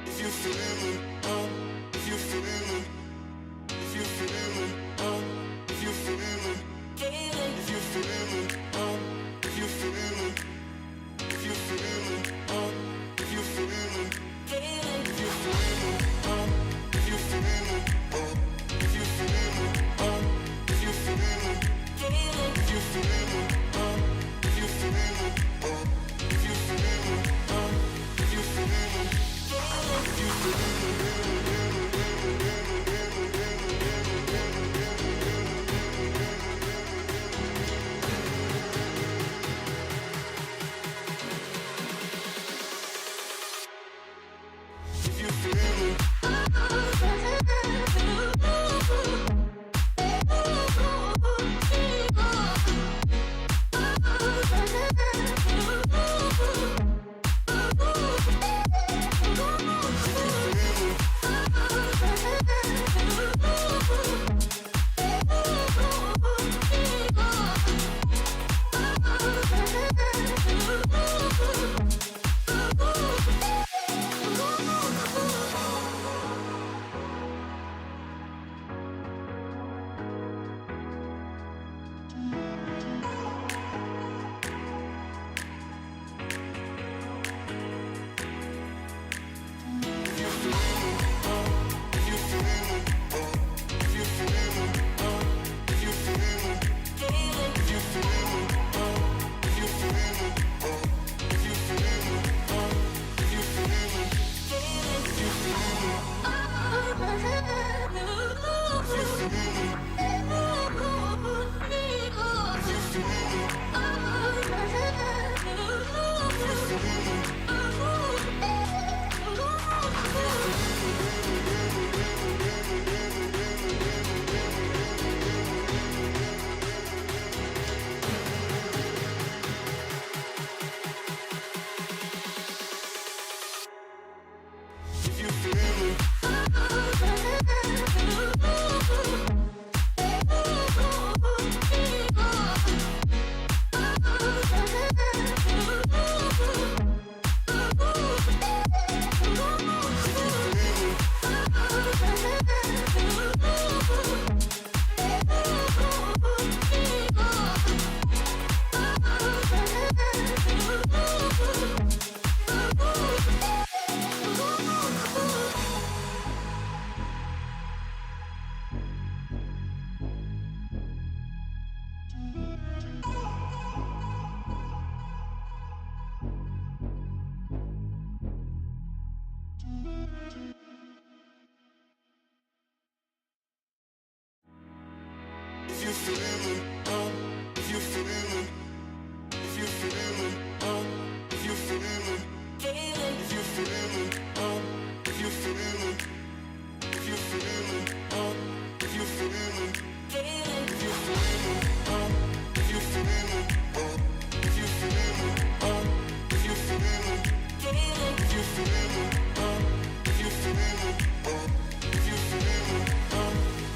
If you feeling, if you feeling, if you feeling, if you feeling, if you feeling, if you feeling, if you feeling, if you feeling, if you feeling, if you feeling, if you feeling, if you feeling, if you feeling, if you feeling, if you feeling, if you feeling. If you feeling if you feeling, if you feeling, if you feeling, if you feeling, if you feeling, if you feeling, if you feeling, if you feeling, if you feeling, if you feeling, if you feeling, if you feeling, if you feeling, if you feeling, if you feeling,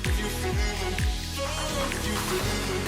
if you feeling. You feeling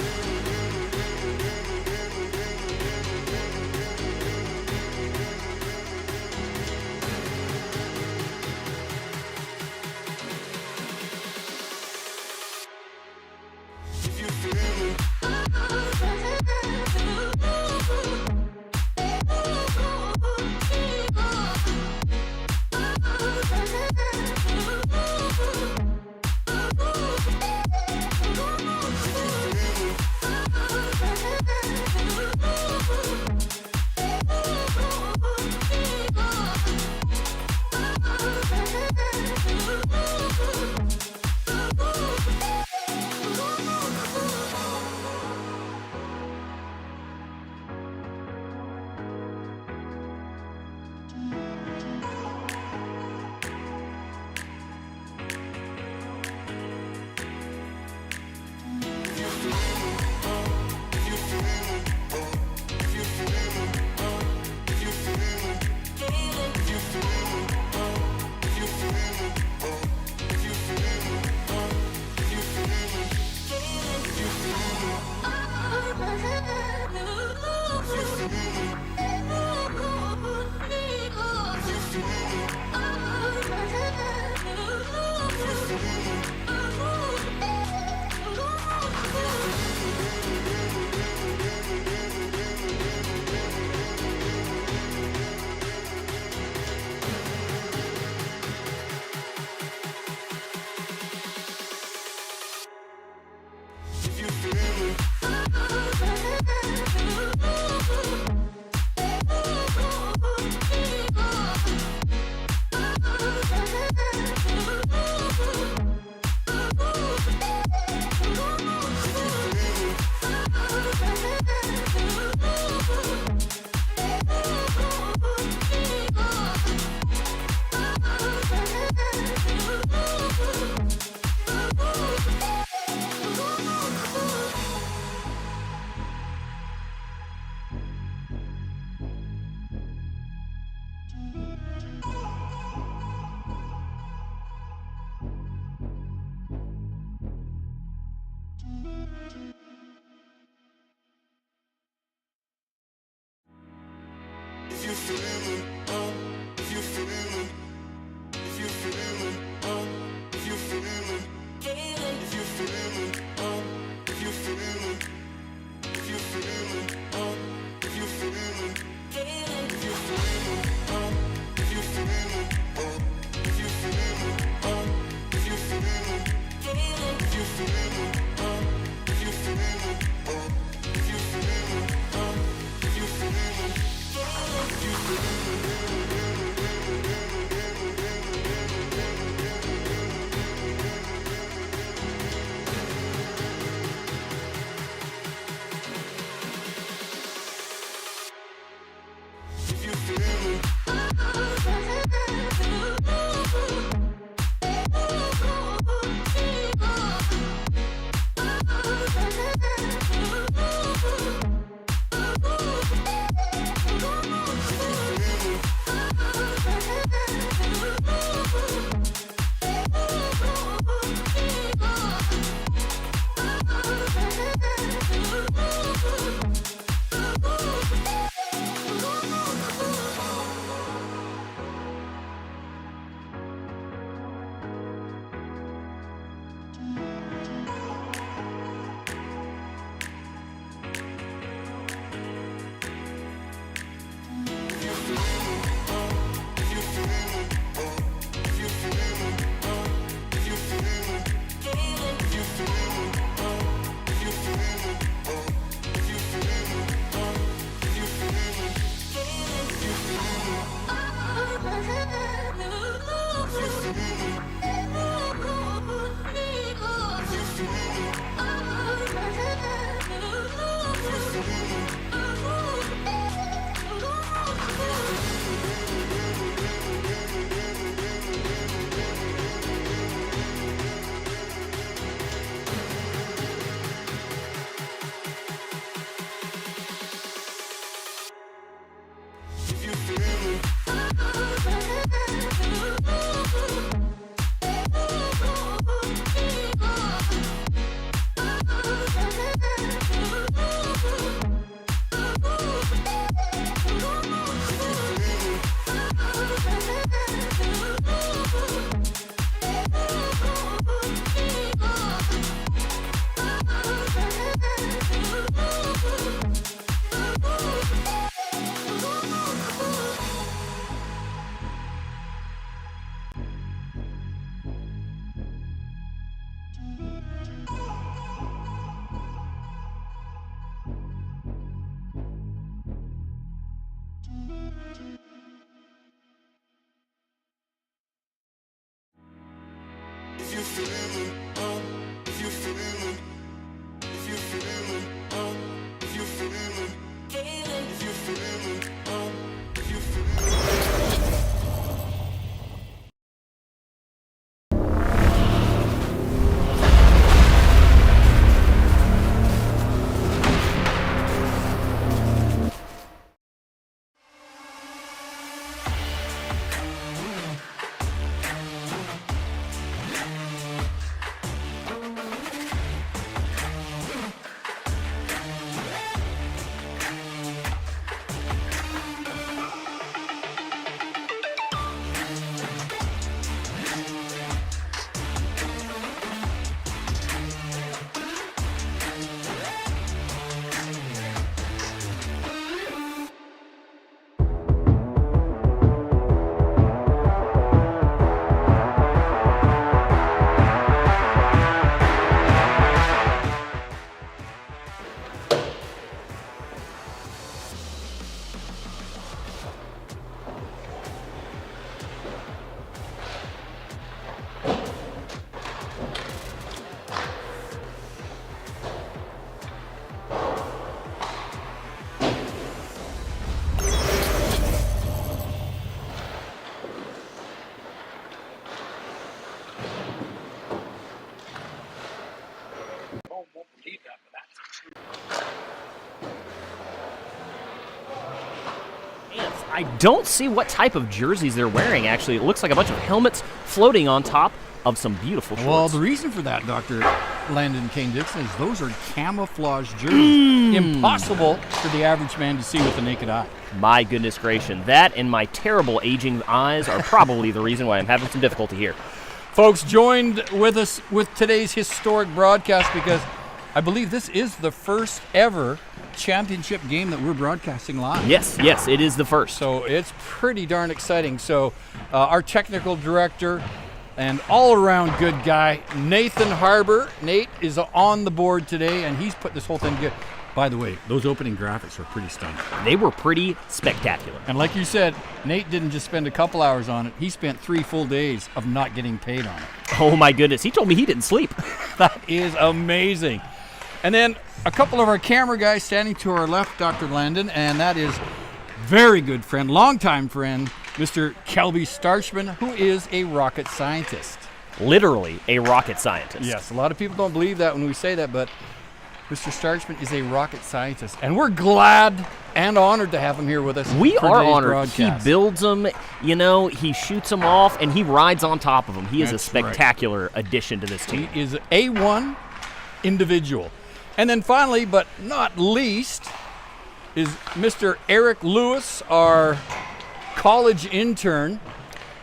if you feeling, if you feeling, if you feeling, if you feeling, if you feeling, if you feeling. I don't see what type of jerseys they're wearing, actually. It looks like a bunch of helmets floating on top of some beautiful shorts. Well, the reason for that, Dr. Landon Kane-Dixon, is those are camouflage jerseys. Impossible for the average man to see with the naked eye. My goodness gracious. That and my terrible aging eyes are probably the reason why I'm having some difficulty here. Folks, joined with us with today's historic broadcast because I believe this is the first ever championship game that we're broadcasting live. Yes, it is the first. So it's pretty darn exciting. So our technical director and all-around good guy, Nathan Harbour. Nate is on the board today, and he's put this whole thing together. By the way, those opening graphics were pretty stunning. They were pretty spectacular. And like you said, Nate didn't just spend a couple hours on it. He spent 3 full days of not getting paid on it. Oh, my goodness. He told me he didn't sleep. That is amazing. And then a couple of our camera guys standing to our left, Dr. Landon, and that is very good friend, longtime friend, Mr. Kelby Starchman, who is a rocket scientist. Literally a rocket scientist. Yes, a lot of people don't believe that when we say that, but Mr. Starchman is a rocket scientist, and we're glad and honored to have him here with us. We for are today's honored. broadcast. He builds them, he shoots them off, and he rides on top of them. He is That's a spectacular addition to this team. He is A1 individual. And then finally, but not least, is Mr. Eric Lewis, our college intern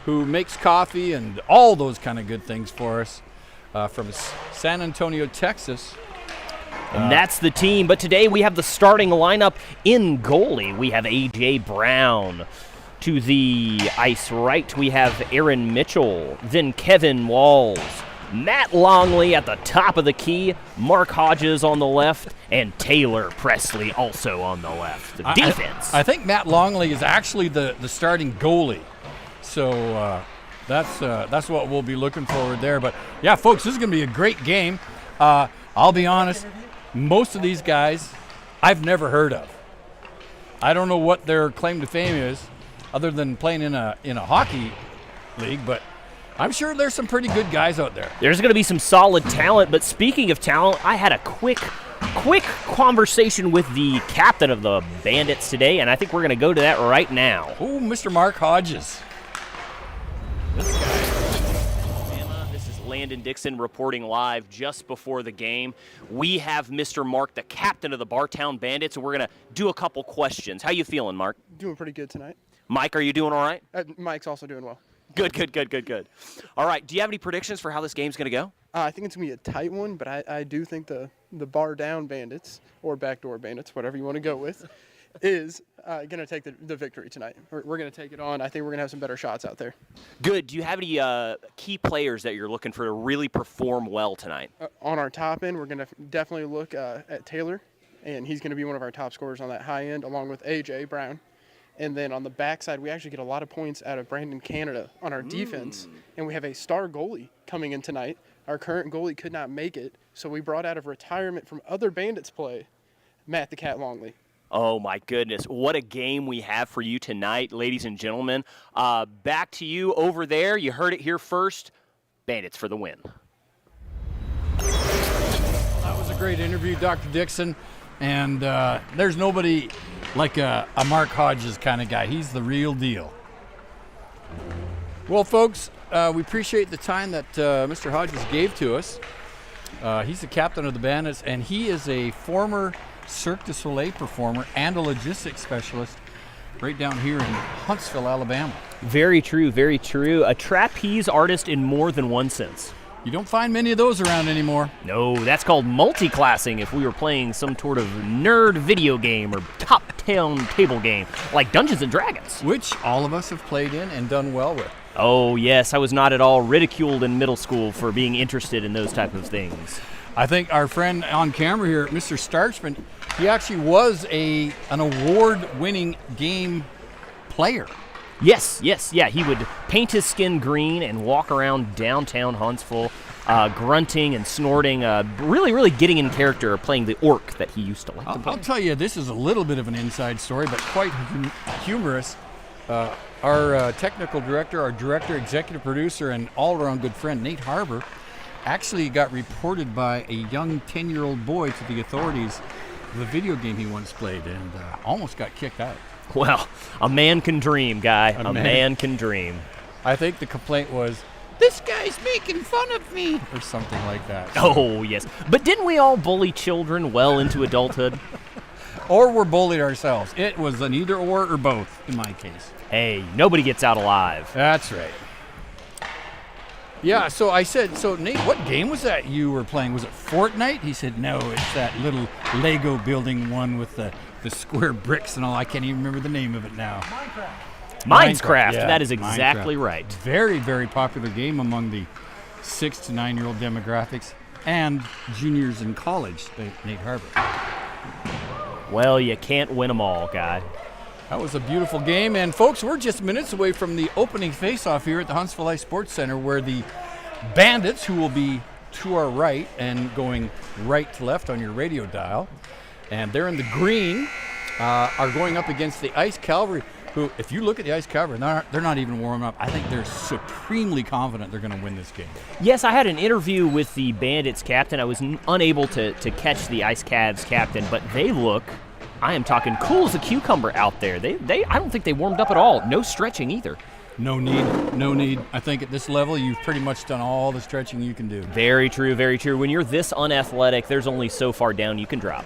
who makes coffee and all those kind of good things for us from San Antonio, Texas. And that's the team. But today we have the starting lineup in goalie. We have A.J. Brown. To the ice right, we have Aaron Mitchell. Then Kevin Walls. Matt Longley at the top of the key, Mark Hodges on the left, and Taylor Presley also on the left. Defense. I think Matt Longley is actually the starting goalie. So that's what we'll be looking forward there. But, yeah, folks, this is going to be a great game. I'll be honest, most of these guys I've never heard of. I don't know what their claim to fame is other than playing in a hockey league, but I'm sure there's some pretty good guys out there. There's going to be some solid talent, but speaking of talent, I had a quick conversation with the captain of the Bandits today, and I think we're going to go to that right now. Oh, Mr. Mark Hodges. This guy. This is Landon Dixon reporting live just before the game. We have Mr. Mark, the captain of the Bartown Bandits, and we're going to do a couple questions. How you feeling, Mark? Doing pretty good tonight. Mike, are you doing all right? Mike's also doing well. Good. All right, do you have any predictions for how this game's going to go? I think it's going to be a tight one, but I do think the bar down Bandits, or backdoor Bandits, whatever you want to go with, is going to take the victory tonight. We're going to take it on. I think we're going to have some better shots out there. Good. Do you have any key players that you're looking for to really perform well tonight? On our top end, we're going to definitely look at Taylor, and he's going to be one of our top scorers on that high end, along with A.J. Brown. And then on the backside, we actually get a lot of points out of Brandon Canada on our defense. And we have a star goalie coming in tonight. Our current goalie could not make it, so we brought out of retirement from other Bandits play, Matt the Cat Longley. Oh, my goodness. What a game we have for you tonight, ladies and gentlemen. Back to you over there. You heard it here first. Bandits for the win. That was a great interview, Dr. Dixon. And there's nobody like a Mark Hodges kind of guy. He's the real deal. Well, folks, we appreciate the time that Mr. Hodges gave to us. He's the captain of the Bandits, and he is a former Cirque du Soleil performer and a logistics specialist right down here in Huntsville, Alabama. Very true, very true. A trapeze artist in more than one sense. You don't find many of those around anymore. No, that's called multi-classing if we were playing some sort of nerd video game or top-down table game like Dungeons & Dragons. Which all of us have played in and done well with. Oh, yes, I was not at all ridiculed in middle school for being interested in those type of things. I think our friend on camera here, Mr. Starchman, he actually was an award-winning game player. Yes, yeah. He would paint his skin green and walk around downtown Huntsville, grunting and snorting, really getting in character, playing the orc that he used to like to play. I'll tell you, this is a little bit of an inside story, but quite humorous. Our technical director, our director, executive producer, and all-around good friend, Nate Harbour, actually got reported by a young 10-year-old boy to the authorities of a video game he once played and almost got kicked out. Well, a man can dream, guy. A man can dream. I think the complaint was, "This guy's making fun of me," or something like that. Oh, yes. But didn't we all bully children well into adulthood? Or we're bullied ourselves. It was an either or both in my case. Hey, nobody gets out alive. That's right. Yeah, so I said, so Nate, what game was that you were playing? Was it Fortnite? He said, no, it's that little Lego building one with the square bricks and all. I can't even remember the name of it now. Minecraft. Yeah, That is exactly Minecraft. right. Very, very popular game among the 6 to 9-year-old demographics and juniors in college, Nate Harbour. Well, you can't win them all, guy. That was a beautiful game. And, folks, we're just minutes away from the opening face-off here at the Huntsville Ice Sports Center, where the Bandits, who will be to our right and going right to left on your radio dial, and they're in the green, are going up against the Ice Cavalry, who, if you look at the Ice Cavalry, they're not even warming up. I think they're supremely confident they're going to win this game. Yes, I had an interview with the Bandits captain. I was unable to catch the Ice Cavs captain, but they look, I am talking cool as a cucumber out there. I don't think they warmed up at all. No stretching either. No need. I think at this level, you've pretty much done all the stretching you can do. Very true, very true. When you're this unathletic, there's only so far down you can drop.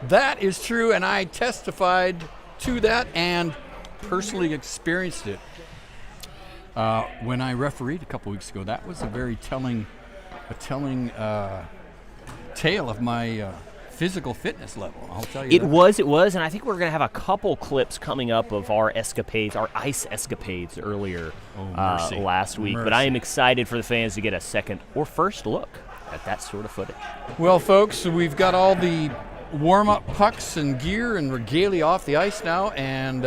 That is true, and I testified to that and personally experienced it when I refereed a couple weeks ago. That was a very telling tale of my physical fitness level, I'll tell you. It was, and I think we're going to have a couple clips coming up of our escapades, our ice escapades earlier last week. But I am excited for the fans to get a second or first look at that sort of footage. Well, folks, we've got all the warm-up pucks and gear and regalia off the ice now, and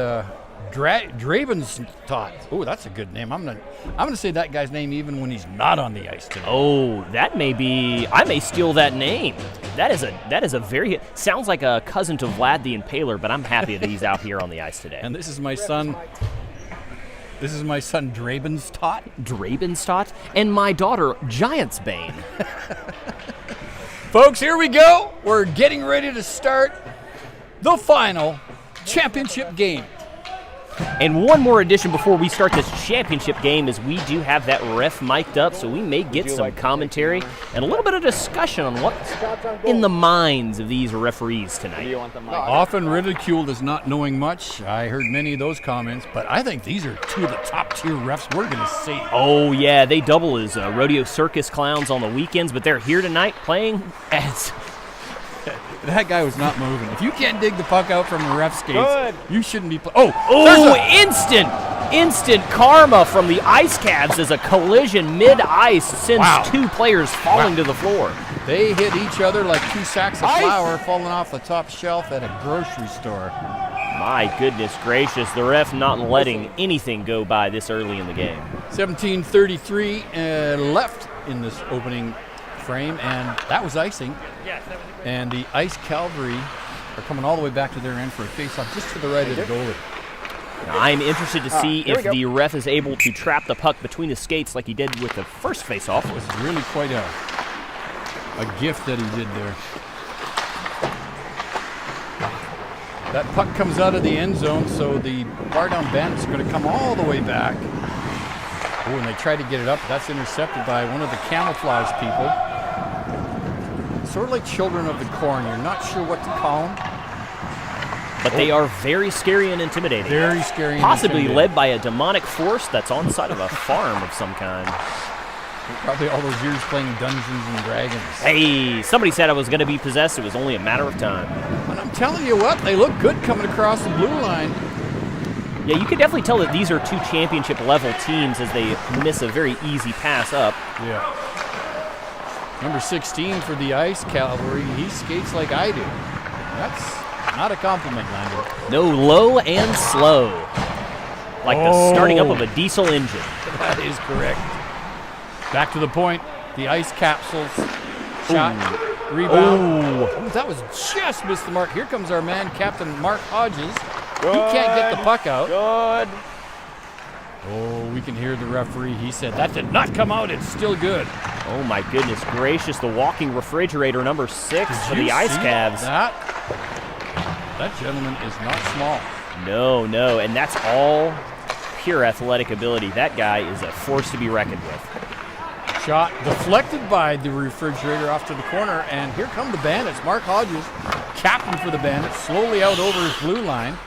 Drabenstadt. Oh, that's a good name. I'm gonna say that guy's name even when he's not on the ice today. Oh, that may be. I may steal that name. That is a very sounds like a cousin to Vlad the Impaler, but I'm happy that he's out here on the ice today. And this is my son. This is my son Drabenstadt. Drabenstadt, and my daughter Giant's Bane. Folks, here we go. We're getting ready to start the final championship game. And one more addition before we start this championship game is we do have that ref mic'd up, so we may get some commentary and a little bit of discussion on what's in the minds of these referees tonight. Often ridiculed as not knowing much. I heard many of those comments, but I think these are two of the top-tier refs we're going to see. Oh, yeah, they double as rodeo circus clowns on the weekends, but they're here tonight playing as... That guy was not moving. If you can't dig the puck out from a ref skates, you shouldn't be instant karma from the Ice Cavs as a collision mid-ice sends two players falling to the floor. They hit each other like two sacks of flour falling off the top shelf at a grocery store. My goodness gracious, the ref not letting anything go by this early in the game. 17:33 left in this opening frame, and that was icing. And the Ice Cavalry are coming all the way back to their end for a face-off just to the right of the goalie. Now, I'm interested to see if the ref is able to trap the puck between the skates like he did with the first face-off. It was really quite a gift that he did there. That puck comes out of the end zone, so the Bar Down Bandits are going to come all the way back. Oh, and they try to get it up. That's intercepted by one of the camouflage people. Sort of like Children of the Corn. You're not sure what to call them. But they are very scary and intimidating. Very scary and Possibly intimidating. led by a demonic force that's on the side of a farm of some kind. Probably all those years playing Dungeons and Dragons. Hey, somebody said I was going to be possessed. It was only a matter of time. And I'm telling you what, they look good coming across the blue line. Yeah, you can definitely tell that these are two championship-level teams as they miss a very easy pass up. Yeah. Number 16 for the Ice Cavalry. He skates like I do. That's not a compliment, Landon. No, low and slow. Like the starting up of a diesel engine. That is correct. Back to the point. The Ice Capsules. Shot. Rebound. Ooh, that was just missed the mark. Here comes our man, Captain Mark Hodges. He can't get the puck out. Good. Oh, we can hear the referee. He said, that did not come out. It's still good. Oh, my goodness gracious. The walking refrigerator, number 6 for the Ice Cavs. That gentleman is not small. No, no, and that's all pure athletic ability. That guy is a force to be reckoned with. Shot deflected by the refrigerator off to the corner, and here come the Bandits. Mark Hodges, captain for the Bandits, slowly out over his blue line,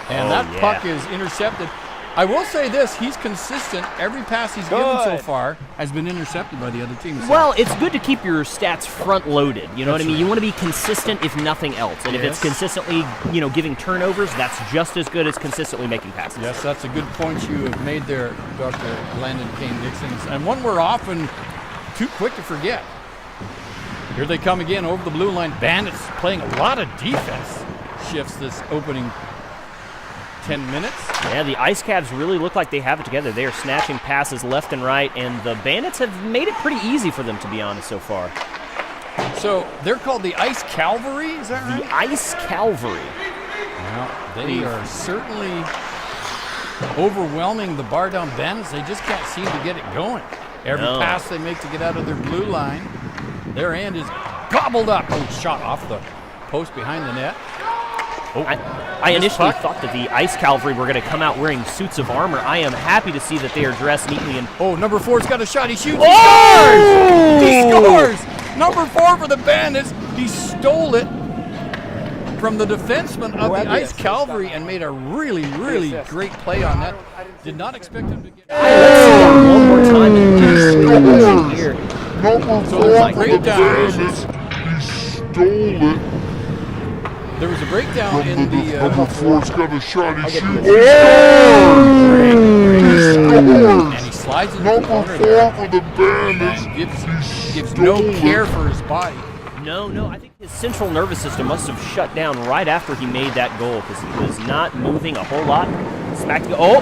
and puck is intercepted. I will say this, he's consistent. Every pass he's given so far has been intercepted by the other team. So. Well, it's good to keep your stats front-loaded. You know what I mean? You want to be consistent if nothing else. And if it's consistently, giving turnovers, that's just as good as consistently making passes. Yes, that's a good point you have made there, Dr. Landon Kane-Dixon. And one we're often too quick to forget. Here they come again over the blue line. Bandits playing a lot of defense shifts this opening 10 minutes. Yeah, the Ice Cavs really look like they have it together. They are snatching passes left and right, and the Bandits have made it pretty easy for them, to be honest, so far. So they're called the Ice Cavalry, is that right? The Ice Cavalry. Well, they are certainly overwhelming the Bar Down Bandits. They just can't seem to get it going. Every pass they make to get out of their blue line, their end is gobbled up. Oh, shot off the post behind the net. Oh, I initially thought that the Ice Cavalry were going to come out wearing suits of armor. I am happy to see that they are dressed neatly in... Oh, number 4's got a shot. He shoots. Oh! He scores! He scores! Number 4 for the Bandits. He stole it from the defenseman of the Ice Cavalry and made a really, really great play on that. Did not expect him to get... Let's see that one more time in here. So there's a breakdown. He stole it. There was a breakdown in the... Number 4's got a shot. He shoots. And he slides in the Number corner 4 there for the Bandits. and gives no care for his body. No, I think his central nervous system must have shut down right after he made that goal because he was not moving a whole lot. Oh,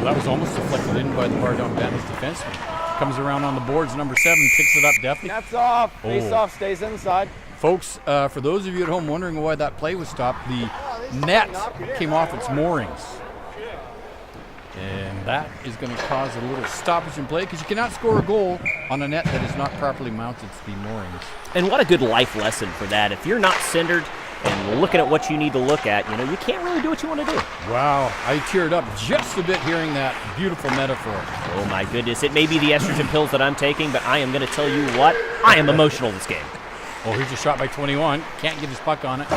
that was almost deflected in by the Bar Down Bandits defenseman. Comes around on the boards. Number 7 picks it up deftly. That's off. Face off stays inside. Folks, for those of you at home wondering why that play was stopped, the net came off its moorings. And that is going to cause a little stoppage in play because you cannot score a goal on a net that is not properly mounted to the moorings. and what a good life lesson for that. If you're not centered and looking at what you need to look at, you can't really do what you want to do. Wow, I teared up just a bit hearing that beautiful metaphor. Oh my goodness, it may be the estrogen pills that I'm taking, but I am going to tell you what, I am emotional this game. Oh, here's a shot by 21. Can't get his puck on it.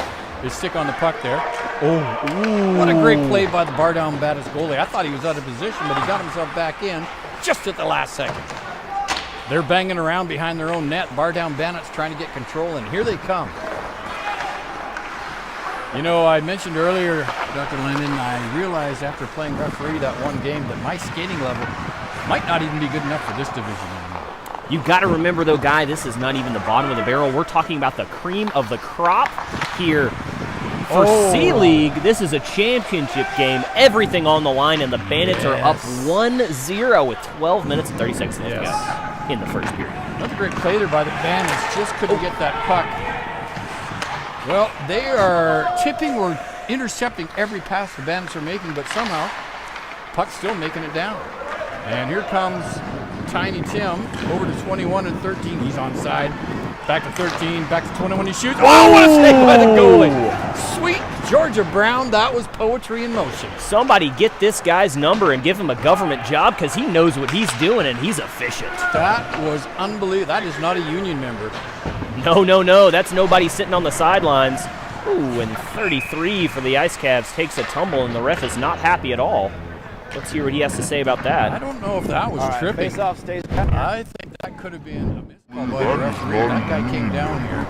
His stick on the puck there. Oh, what a great play by the Bar Down Bandits goalie. I thought he was out of position, but he got himself back in just at the last second. They're banging around behind their own net. Bar Down Bandits trying to get control, and here they come. I mentioned earlier, Dr. Lennon, I realized after playing referee that one game that my skating level might not even be good enough for this division anymore. You've got to remember, though, Guy, this is not even the bottom of the barrel. We're talking about the cream of the crop here for C-League. This is a championship game. Everything on the line, and the Bandits are up 1-0 with 12 minutes and 30 seconds left to go in the first period. Another great play there by the Bandits. Just couldn't get that puck. Well, they are tipping or intercepting every pass the Bandits are making, but somehow puck's still making it down. And here comes Tiny Tim over to 21 and 13. He's onside. Back to 13, back to 21. He shoots. Oh, what a save by the goalie. Sweet Georgia Brown. That was poetry in motion. Somebody get this guy's number and give him a government job, because he knows what he's doing and he's efficient. That was unbelievable. That is not a union member. No. That's nobody sitting on the sidelines. Ooh, and 33 for the Ice Cavs takes a tumble, and the ref is not happy at all. Let's hear what he has to say about that. I don't know if that was tripping. Face-off stays. I think that could have been a missed call by the referee. That guy came down here.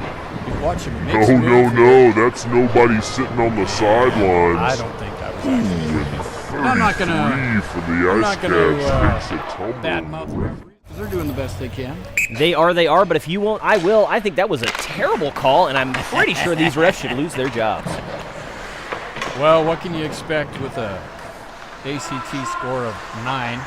You watch him make some move. No, that's nobody sitting on the sidelines. I don't think that was actually. I'm not gonna. For the Ice Cavs takes a tumble. Badmouth the referees. They're doing the best they can. They are, but if you won't, I will. I think that was a terrible call, and I'm pretty sure these refs should lose their jobs. Well, what can you expect with a ACT score of 9?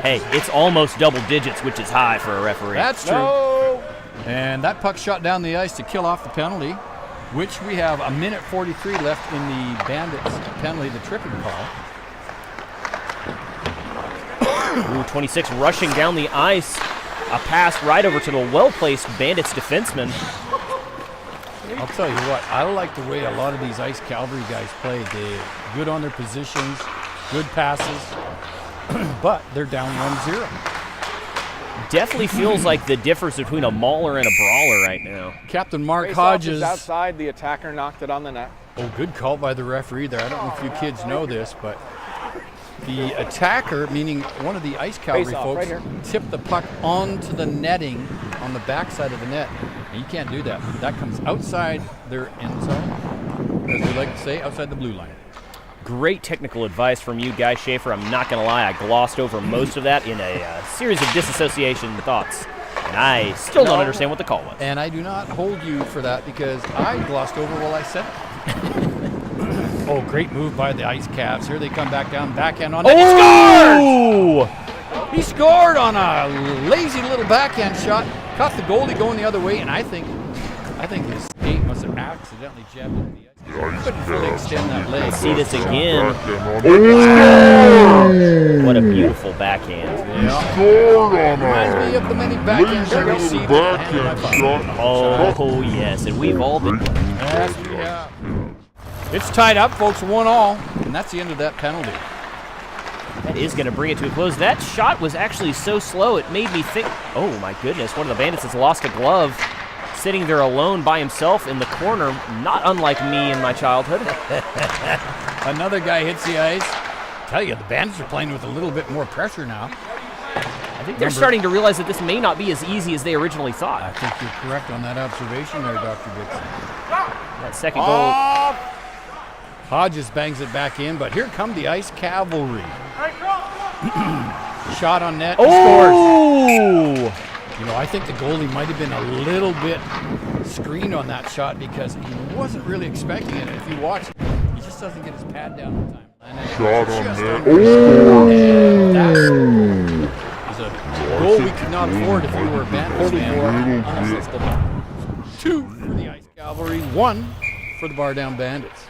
Hey, it's almost double digits, which is high for a referee. That's true. No. And that puck shot down the ice to kill off the penalty, which we have a minute 43 left in the Bandits penalty, the tripping call. Ooh, 26 rushing down the ice. A pass right over to the well-placed Bandits defenseman. I'll tell you what, I like the way a lot of these Ice Cavalry guys play. They're good on their positions, good passes, but they're down 1-0. Definitely feels like the difference between a mauler and a brawler right now. Captain Mark Face-off Hodges. is outside. The attacker knocked it on the net. Oh, good call by the referee there. I don't know if you kids know this, but the attacker, meaning one of the Ice Cavalry Face-off, folks, right here. tipped the puck onto the netting on the backside of the net. And you can't do that. That comes outside their end zone, as they like to say, outside the blue line. Great technical advice from you, Guy Schaefer. I'm not going to lie, I glossed over most of that in a series of disassociation thoughts. And I still don't understand what the call was. And I do not hold you for that because I glossed over while I said it. Oh, great move by the Ice Cavs. Here they come back down, backhand on net. Oh! He scored on a lazy little backhand shot. Caught the goalie going the other way, and I think his skate must have accidentally jabbed into the ice. He couldn't fully extend that leg. See this again. Oh! What a beautiful backhand. Yeah. Scored on Reminds me of the many backhands I lazy received little at the hand of my backhand father. shot. Oh, yes, and we've all been. Yes, we have. It's tied up, folks, 1-1, and that's the end of that penalty. That is going to bring it to a close. That shot was actually so slow, it made me think, oh my goodness, one of the Bandits has lost a glove, sitting there alone by himself in the corner, not unlike me in my childhood. Another guy hits the ice. I tell you, the Bandits are playing with a little bit more pressure now. I think they're starting to realize that this may not be as easy as they originally thought. I think you're correct on that observation there, Dr. Dixon. That second goal. Hodges bangs it back in, but here come the Ice Cavalry. Shot on net. He scores. Oh! You know, I think the goalie might have been a little bit screened on that shot because he wasn't really expecting it. If you watch, he just doesn't get his pad down in time. Shot on net. And that is a goal we could not afford if we were a Bandits fan. Honestly, 2 for the Ice Cavalry, 1 for the Bar Down Bandits.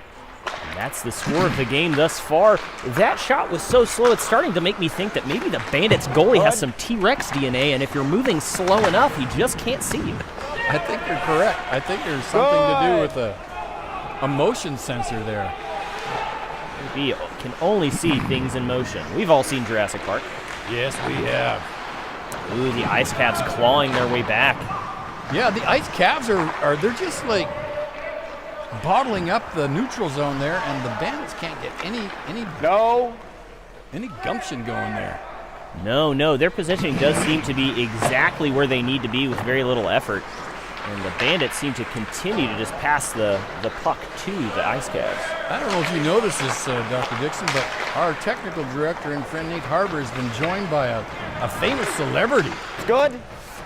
That's the score of the game thus far. That shot was so slow, it's starting to make me think that maybe the Bandits goalie has some T-Rex DNA, and if you're moving slow enough, he just can't see you. I think you're correct. I think there's something to do with a motion sensor there. We can only see things in motion. We've all seen Jurassic Park. Yes, we have. Ooh, the Ice Cavs clawing their way back. Yeah, the Ice Cavs are they're just like bottling up the neutral zone there, and the Bandits can't get any gumption going there. No, their positioning does seem to be exactly where they need to be with very little effort. And the Bandits seem to continue to just pass the puck to the Ice Cavs. I don't know if you noticed this, Dr. Dixon, but our technical director and friend Nate Harbour has been joined by a famous celebrity. It's good.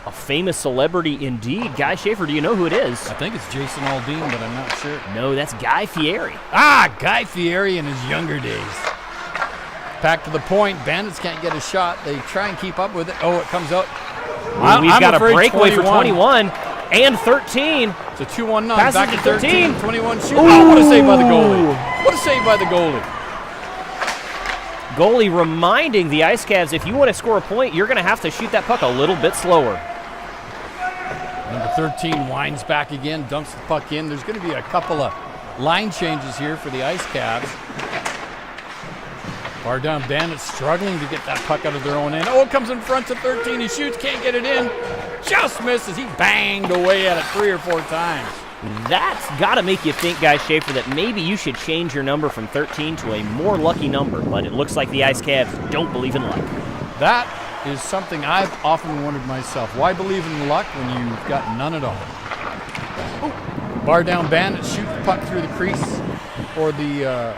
A famous celebrity indeed. Guy Schaefer, do you know who it is? I think it's Jason Aldean, but I'm not sure. No, that's Guy Fieri. Ah, Guy Fieri in his younger days. Back to the point. Bandits can't get a shot. They try and keep up with it. Oh, it comes out. We've I'm got a afraid breakaway for 21 and 13. It's a 2-1 9. Passes Back to to 13. 13. 21 shoot. Oh, what a save by the goalie. What a save by the goalie. Goalie reminding the Ice Cavs, if you want to score a point, you're going to have to shoot that puck a little bit slower. Number 13 winds back again, dumps the puck in. There's going to be a couple of line changes here for the Ice Cavs. Bar down Bandits struggling to get that puck out of their own end. Oh, it comes in front to 13. He shoots, can't get it in. Just misses. He banged away at it 3 or 4 times. That's got to make you think, Guy Schaefer, that maybe you should change your number from 13 to a more lucky number. But it looks like the Ice Cavs don't believe in luck. That is something I've often wondered myself. Why believe in luck when you've got none at all? Oh. Bar down Bandits shoot the puck through the crease or the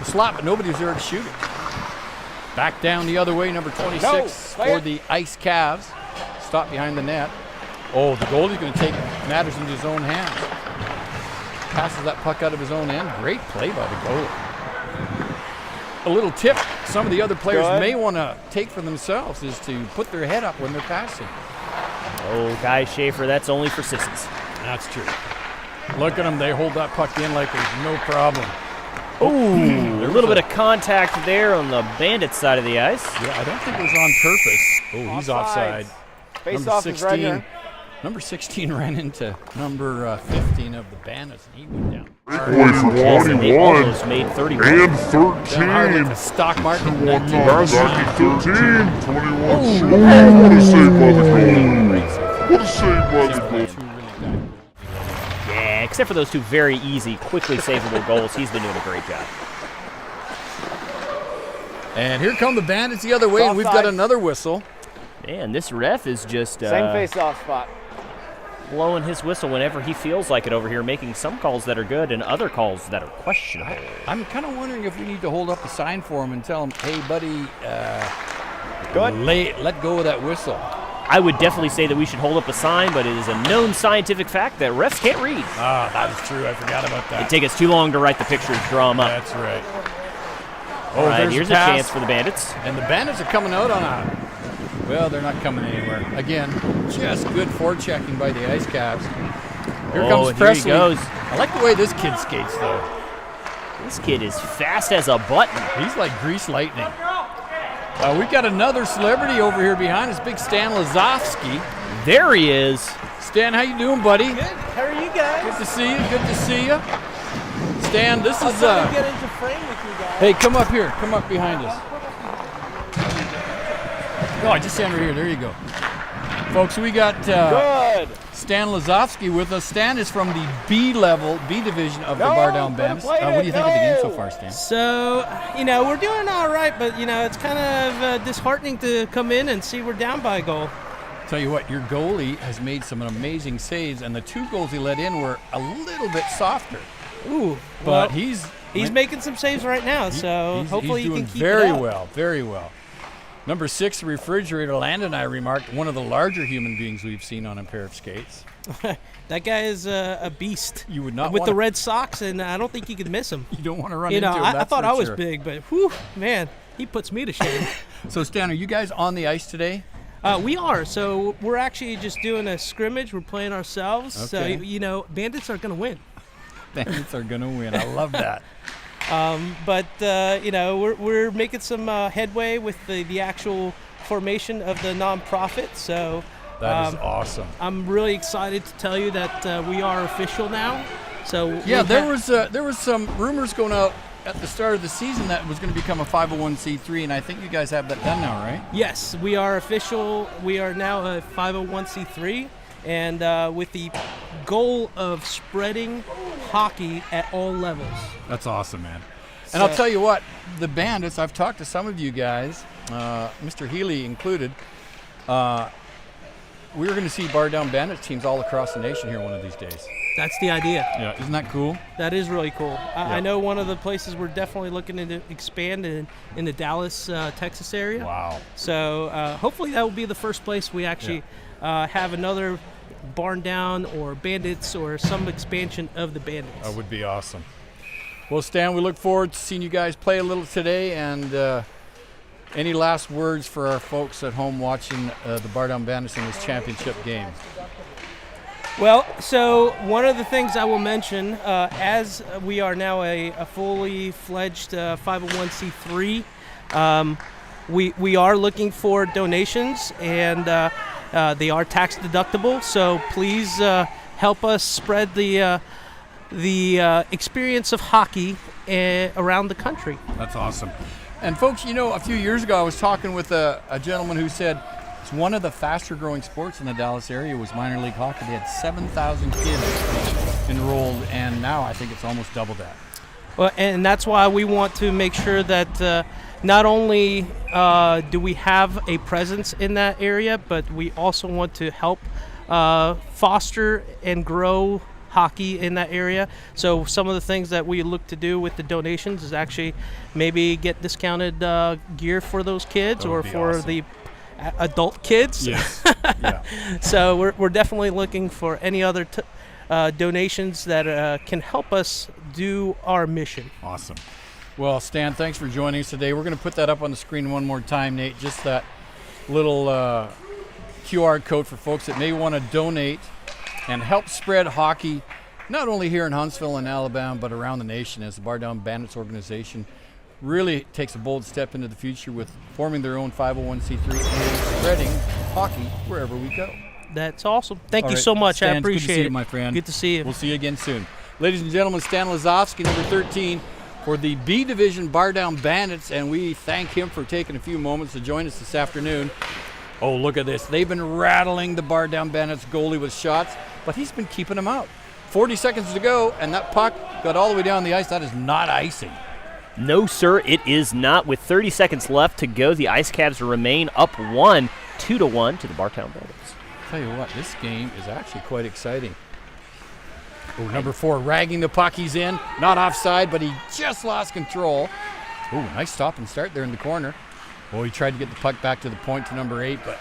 slot, but nobody's there to shoot it. Back down the other way, number 26 for the Ice Cavs. Stop behind the net. Oh, the goalie's going to take matters into his own hands. Passes that puck out of his own end. Great play by the goalie. A little tip some of the other players may want to take for themselves is to put their head up when they're passing. Oh, Guy Schaefer, that's only for sissies. That's true. Look at them. They hold that puck in like there's no problem. Ooh, a little bit of contact there on the Bandit side of the ice. Yeah, I don't think it was on purpose. Oh, he's offside. Face off is right here. Number 16 ran into number 15 of the Bandits, and he went down. Breakaway for Yes, and they 21 almost made 31. and Hardly 13. the stock market. 1 back to 13. 21 shoot. Oh, what a save by the goalie. What a save by the goalie. Yeah, except for those 2 very easy, quickly savable goals, he's been doing a great job. And here come the Bandits the other way, and we've got another whistle. Man, this ref is just Same face-off spot. blowing his whistle whenever he feels like it over here, making some calls that are good and other calls that are questionable. I'm kind of wondering if we need to hold up a sign for him and tell him, hey, buddy, let go of that whistle. I would definitely say that we should hold up a sign, but it is a known scientific fact that refs can't read. Ah, that is true. I forgot about that. It'd take us too long to write the pictures, draw them up. That's right. All right, there's here's a pass. chance for the Bandits. And the Bandits are coming out on a... Well, they're not coming anywhere. Again, just good forechecking by the Ice Cavs. Here comes and Presley. Here he goes. I like the way this kid skates, though. This kid is fast as a button. He's like grease lightning. We've got another celebrity over here behind us, big Stan Lazowski. There he is. Stan, how you doing, buddy? Good. How are you guys? Good to see you. Good to see you. Stan, this I'll is try to get into frame with you guys. Hey, come up here. Come up behind us. No, I just stand right here. There you go. Folks, we got Good. Stan Lazowski with us. Stan is from the B division of the Bar Down Bandits. What do you think of the game so far, Stan? So, we're doing all right, but, it's kind of disheartening to come in and see we're down by a goal. Tell you what, your goalie has made some amazing saves, and the 2 goals he let in were a little bit softer. Ooh. But well, he's making some saves right now, so hopefully he's he doing can keep very it up. well, very well. Number 6, the refrigerator. Landon and I remarked one of the larger human beings we've seen on a pair of skates. That guy is a beast. You would not with wanna, the red socks, and I don't think you could miss him. You don't want to run into him. I that's thought for I was sure. big, but whew, man, he puts me to shame. So Stan, are you guys on the ice today? We are. So we're actually just doing a scrimmage. We're playing ourselves. Okay. So Bandits are going to win. Bandits are going to win. I love that. But we're making some headway with the actual formation of the nonprofit. So That is awesome. I'm really excited to tell you that we are official now. So Yeah, there was some rumors going out at the start of the season that was going to become a 501c3, and I think you guys have that done now, right? Yes, we are official. We are now a 501c3, and with the goal of spreading hockey at all levels. That's awesome, man. And I'll tell you what, the Bandits, I've talked to some of you guys, Mr. Healy included. We're going to see Bar Down Bandits teams all across the nation here one of these days. That's the idea. Yeah, isn't that cool? That is really cool. I know one of the places we're definitely looking to expand in the Dallas, Texas area. Wow. So hopefully that will be the first place we actually have another barn down or bandits or some expansion of the bandits. That would be awesome. Well, Stan, we look forward to seeing you guys play a little today. And any last words for our folks at home watching the Bar Down Bandits in this championship game? Well, so one of the things I will mention, as we are now a fully fledged 501c3, we are looking for donations, and they are tax deductible. So please help us spread the experience of hockey around the country. That's awesome. And folks, you know, a few years ago I was talking with a gentleman who said it's one of the faster growing sports in the Dallas area was minor league hockey. They had 7,000 kids enrolled, and now I think it's almost double that. Well, and that's why we want to make sure that not only do we have a presence in that area, but we also want to help foster and grow hockey in that area. So some of the things that we look to do with the donations is actually maybe get discounted gear for those kids or for awesome. the adult kids. Yes. Yeah. So we're definitely looking for any other donations that can help us do our mission. Awesome. Well, Stan, thanks for joining us today. We're going to put that up on the screen one more time, Nate. Just that little QR code for folks that may want to donate and help spread hockey, not only here in Huntsville and Alabama, but around the nation, as the Bar Down Bandits organization really takes a bold step into the future with forming their own 501c3 and spreading hockey wherever we go. That's awesome. Thank All you right, so much. Stan, I appreciate good to see it. you, my friend. Good to see you. We'll see you again soon. Ladies and gentlemen, Stan Lazowski, number 13 for the B Division Bar Down Bandits, and we thank him for taking a few moments to join us this afternoon. Oh, look at this. They've been rattling the Bar Down Bandits goalie with shots, but he's been keeping them out. 40 seconds to go, and that puck got all the way down the ice. That is not icing. No, sir, it is not. With 30 seconds left to go, the Ice Cavs remain up 2-1 to the Bar Down Bandits. Tell you what, this game is actually quite exciting. Oh, number 4 ragging the puck. He's in, not offside, but he just lost control. Oh, nice stop and start there in the corner. Oh, he tried to get the puck back to the point to number 8, but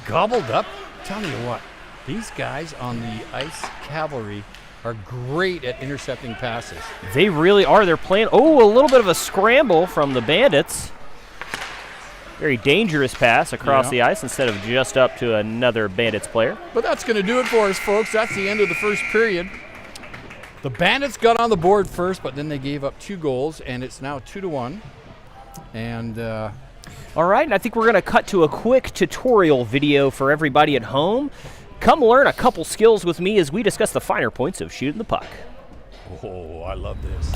gobbled up. Tell you what, these guys on the Ice Cavalry are great at intercepting passes. They really are. They're playing, a little bit of a scramble from the Bandits. Very dangerous pass across the ice instead of just up to another Bandits player. But that's going to do it for us, folks. That's the end of the first period. The Bandits got on the board first, but then they gave up 2 goals, and it's now 2-1. And all right, and I think we're going to cut to a quick tutorial video for everybody at home. Come learn a couple skills with me as we discuss the finer points of shooting the puck. oh, I love this.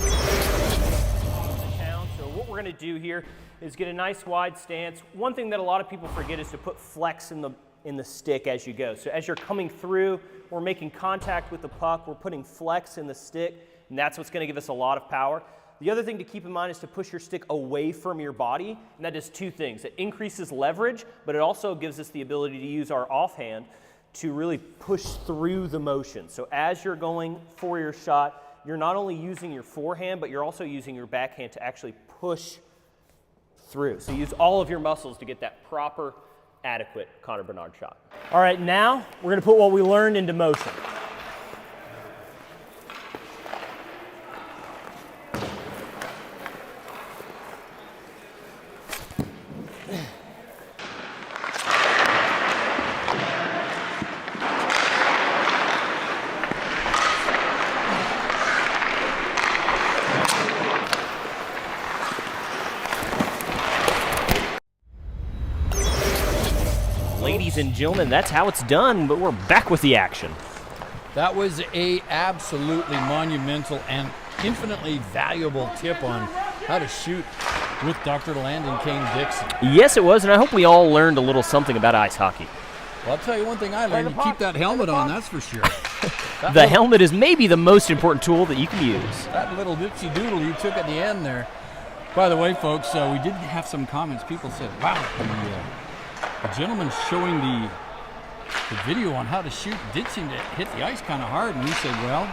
So what we're going to do here is get a nice wide stance. One thing that a lot of people forget is to put flex in the stick as you go. So as you're coming through, we're making contact with the puck, we're putting flex in the stick, and that's what's going to give us a lot of power. The other thing to keep in mind is to push your stick away from your body, and that does 2 things. It increases leverage, but it also gives us the ability to use our offhand to really push through the motion. So as you're going for your shot, you're not only using your forehand, but you're also using your backhand to actually push through. So use all of your muscles to get that proper, adequate Connor Bernard shot. All right, now we're going to put what we learned into motion. Ladies and gentlemen, that's how it's done, but we're back with the action. That was a absolutely monumental and infinitely valuable tip on how to shoot with Dr. Landon Kane Dixon. Yes, it was, and I hope we all learned a little something about ice hockey. Well, I'll tell you one thing I learned. You keep that helmet on, that's for sure. The helmet is maybe the most important tool that you can use. That little dipsy doodle you took at the end there. By the way, folks, we did have some comments. People said, wow, the gentleman showing the video on how to shoot did seem to hit the ice kind of hard. And we said, well,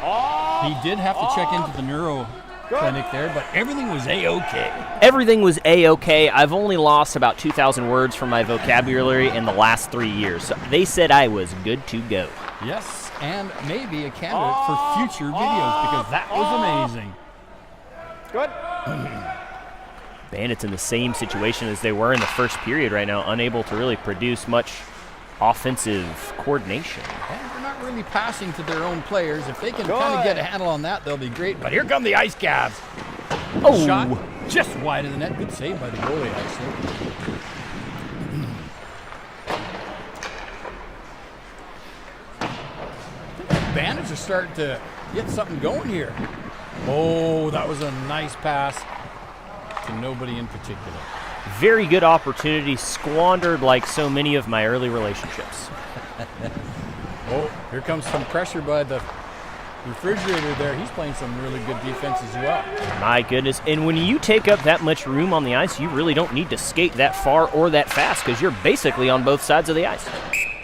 he did have to check into the neuro clinic there, but everything was A-okay. Everything was A-okay. I've only lost about 2,000 words from my vocabulary in the last 3 years. So they said I was good to go. Yes, and maybe a candidate for future videos because that was amazing. Good. Bandits in the same situation as they were in the first period right now, unable to really produce much offensive coordination. And they're not really passing to their own players. If they can kind of get a handle on that, they'll be great. But here come the Ice Cavs. Oh, Shot just wide of the net. Good save by the goalie, actually. Bandits are starting to get something going here. Oh, that was a nice pass to nobody in particular. very good opportunity, squandered like so many of my early relationships. Oh, here comes some pressure by the refrigerator there. He's playing some really good defense as well. My goodness. And when you take up that much room on the ice, you really don't need to skate that far or that fast because you're basically on both sides of the ice.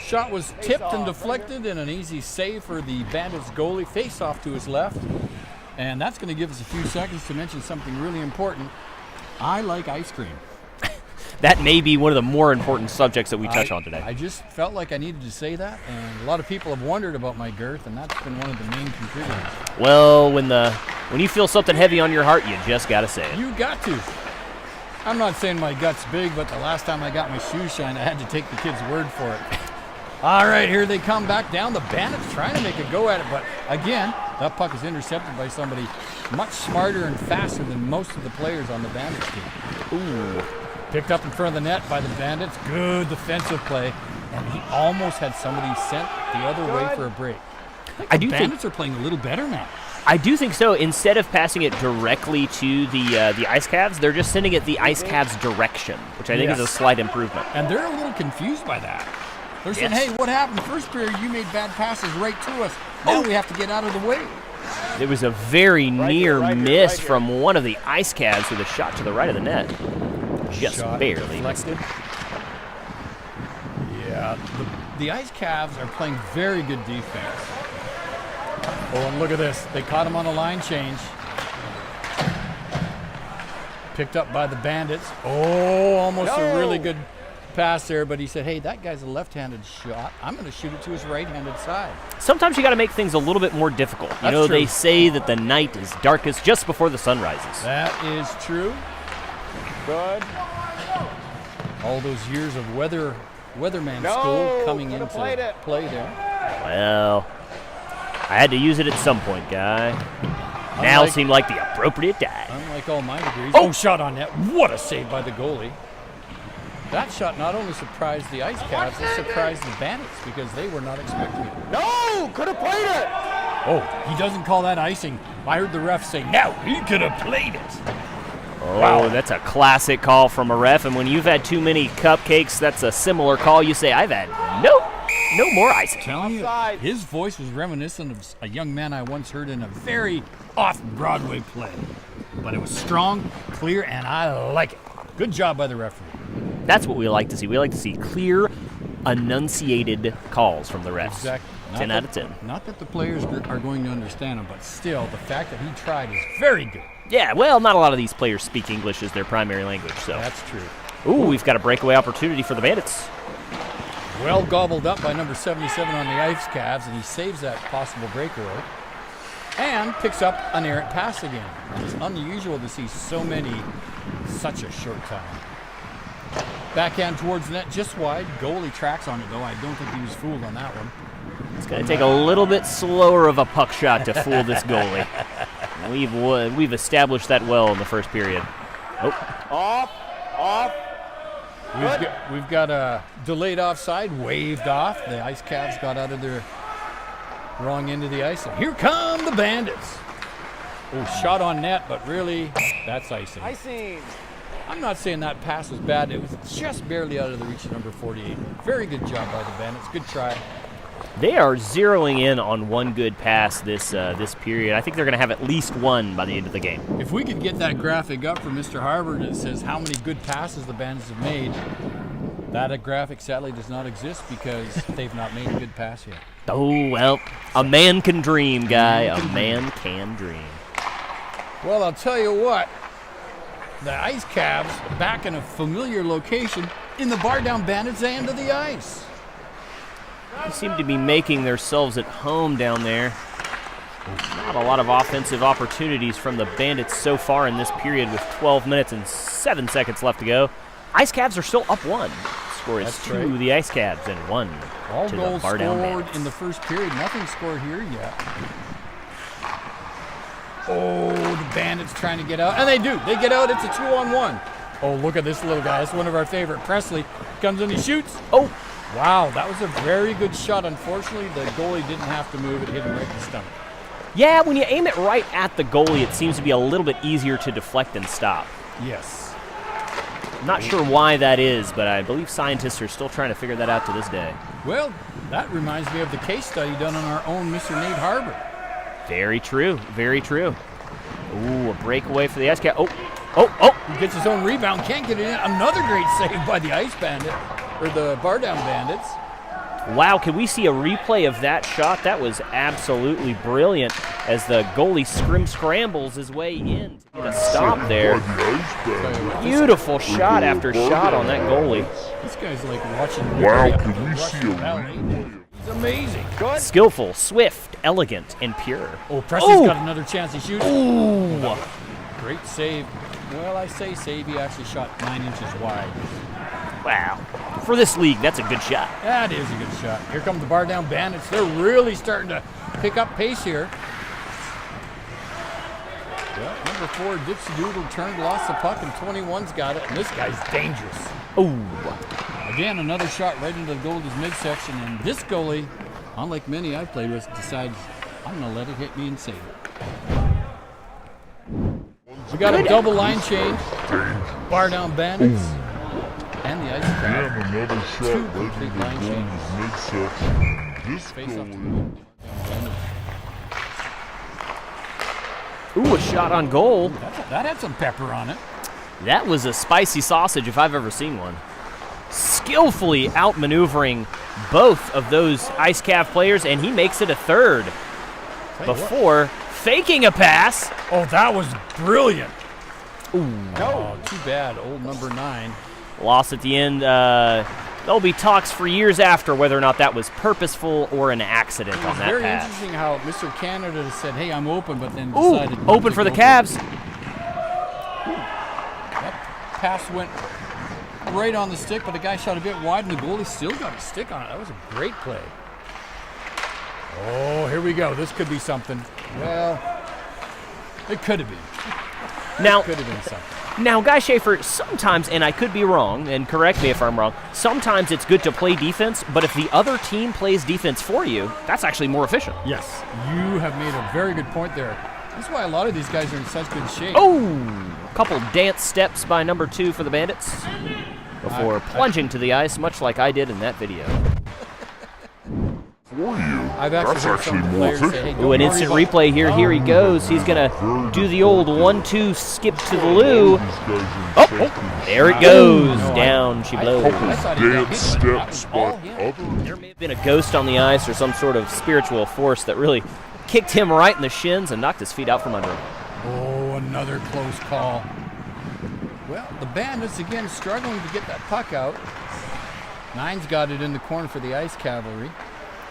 Shot was tipped and deflected, and an easy save for the Bandits goalie. Face off to his left. And that's going to give us a few seconds to mention something really important. I like ice cream. That may be one of the more important subjects that we touch on today. I just felt like I needed to say that, and a lot of people have wondered about my girth, and that's been one of the main contributors. Well, when you feel something heavy on your heart, you just got to say it. You got to. I'm not saying my gut's big, but the last time I got my shoes shined, I had to take the kid's word for it. All right, here they come back down. The Bandits trying to make a go at it, but again, that puck is intercepted by somebody much smarter and faster than most of the players on the Bandits team. Ooh. Picked up in front of the net by the Bandits. Good defensive play, and he almost had somebody sent the other way for a break. I do think Bandits are playing a little better now. I do think so. Instead of passing it directly to the Ice Cavs, they're just sending it the Ice Cavs direction, which I think is a slight improvement. And they're a little confused by that. They're saying, hey, what happened? First period, you made bad passes right to us. Now we have to get out of the way. There was a very near miss from one of the Ice Cavs with a shot to the right of the net. Just Shot barely. Deflected. Yeah, the Ice Cavs are playing very good defense. Oh, and look at this. They caught him on a line change. Picked up by the Bandits. Oh, almost a really good pass there, but he said, hey, that guy's a left-handed shot. I'm going to shoot it to his right-handed side. Sometimes you got to make things a little bit more difficult. You know, true. they say that the night is darkest just before the sun rises. That is true. Good. All those years of weatherman school coming into play there. Well, I had to use it at some point, guy. Now seemed like the appropriate time. Unlike all my degrees. Oh, shot on net. What a save by the goalie. That shot not only surprised the Ice Cavs, it surprised the Bandits because they were not expecting it. No, could have played it. Oh, he doesn't call that icing. I heard the ref say, no, he could have played it. Oh, Wow. That's a classic call from a ref. And when you've had too many cupcakes, that's a similar call. You say, I've had no more icing. Telling you, Offside. his voice was reminiscent of a young man I once heard in a very off-Broadway play. But it was strong, clear, and I like it. Good job by the referee. That's what we like to see. We like to see clear, enunciated calls from the refs. Exactly. 10 out of 10. Not that the players are going to understand them, but still, the fact that he tried is very good. Yeah, well, not a lot of these players speak English as their primary language, so. That's true. Ooh, we've got a breakaway opportunity for the Bandits. Well gobbled up by number 77 on the Ice Cavs, and he saves that possible breakaway. And picks up an errant pass again. It's unusual to see so many in such a short time. Backhand towards net, just wide. Goalie tracks on it, though. I don't think he was fooled on that one. It's going to take a little bit slower of a puck shot to fool this goalie. We've established that well in the first period. Oh, Off. We've got a delayed offside, waved off. The Ice Cavs got out of their wrong end of the ice. And here come the Bandits. Oh, shot on net, but really, that's icing. Icing. I'm not saying that pass was bad. It was just barely out of the reach of number 48. Very good job by the Bandits. Good try. they are zeroing in on one good pass this period. I think they're going to have at least one by the end of the game. If we could get that graphic up for Mr. Harvard that says how many good passes the Bandits have made, that graphic sadly does not exist because they've not made a good pass yet. Oh, well, a man can dream, guy. A man can dream. Well, I'll tell you what. The Ice Cavs back in a familiar location in the Bar Down Bandits end of the ice. They seem to be making themselves at home down there. Not a lot of offensive opportunities from the Bandits so far in this period with 12 minutes and 7 seconds left to go. Ice Cavs are still up 1. Score is That's 2 right. the Ice Cavs and 1 All to the goals Bar Down scored Bandits. in the first period. Nothing scored here yet. Oh, the Bandits trying to get out. And they do. They get out. It's a 2-on-1. Oh, look at this little guy. That's one of our favorite. Presley comes in, he shoots. Oh, Wow, that was a very good shot. Unfortunately, the goalie didn't have to move. It hit him right in the stomach. yeah, when you aim it right at the goalie, it seems to be a little bit easier to deflect and stop. Yes. Not sure why that is, but I believe scientists are still trying to figure that out to this day. Well, that reminds me of the case study done on our own Mr. Nate Harbor. Very true, very true. Ooh, a breakaway for the Ice Cat. Oh, He gets his own rebound, can't get it in. Another great save by the Ice Bandit, or the Bar Down Bandits. wow, can we see a replay of that shot? That was absolutely brilliant as the goalie scrambles his way in to get a stop there. By the Ice Bandits. Beautiful shot after shot on that goalie. This guy's like watching. Wow, could we see Russian a ballet. replay? He's amazing. Skillful, swift, elegant, and pure. Oh, Presley's Ooh. got another chance. He shoots. Ooh. Great save. Well, I say save. He actually shot 9 inches wide. Wow. For this league, that's a good shot. That is a good shot. Here come the Bar Down Bandits. They're really starting to pick up pace here. Well, number 4, Dipsy Doodle turned, lost the puck, and 21's got it. And this guy's dangerous. Ooh. Again, another shot right into the goalie's midsection. And this goalie, unlike many I've played with, decides, I'm going to let it hit me and save it. We got a double line change. Bar Down Bandits and the Ice Cavs. And another shot Two right complete into line goalie's midsection. This Face off to goalie. Ooh, a shot on goal. That had some pepper on it. That was a spicy sausage if I've ever seen one. Skillfully outmaneuvering both of those Ice Cav players, and he makes it a third before faking a pass. Oh, that was brilliant. Ooh. Oh, too bad. Old number 9. Loss at the end. There'll be talks for years after whether or not that was purposeful or an accident It on was that very pass. interesting how Mr. Canada said, hey, I'm open, but then Ooh, decided not open to for the go Cavs. That pass went right on the stick, but the guy shot a bit wide, and the goalie still got a stick on it. That was a great play. Oh, here we go. This could be something. Well, it could have been. Now, Could have been something. Now, Guy Schaefer, sometimes, and I could be wrong, and correct me if I'm wrong, sometimes it's good to play defense, but if the other team plays defense for you, that's actually more efficient. Yes, you have made a very good point there. That's why a lot of these guys are in such good shape. Oh! A couple dance steps by number 2 for the Bandits before plunging to the ice, much like I did in that video. For you. I've actually That's heard actually some more players say, efficient. hey, Ooh, don't an worry instant about- replay here. Here he goes. He's going to do the old 1-2 skip to the loo. Oh, there it goes. Down she blows. I thought he got Dance hit, but that steps was all by him. others. There may have been a ghost on the ice or some sort of spiritual force that really kicked him right in the shins and knocked his feet out from under him. Oh, another close call. Well, the Bandits again struggling to get that puck out. 9's got it in the corner for the Ice Cavalry.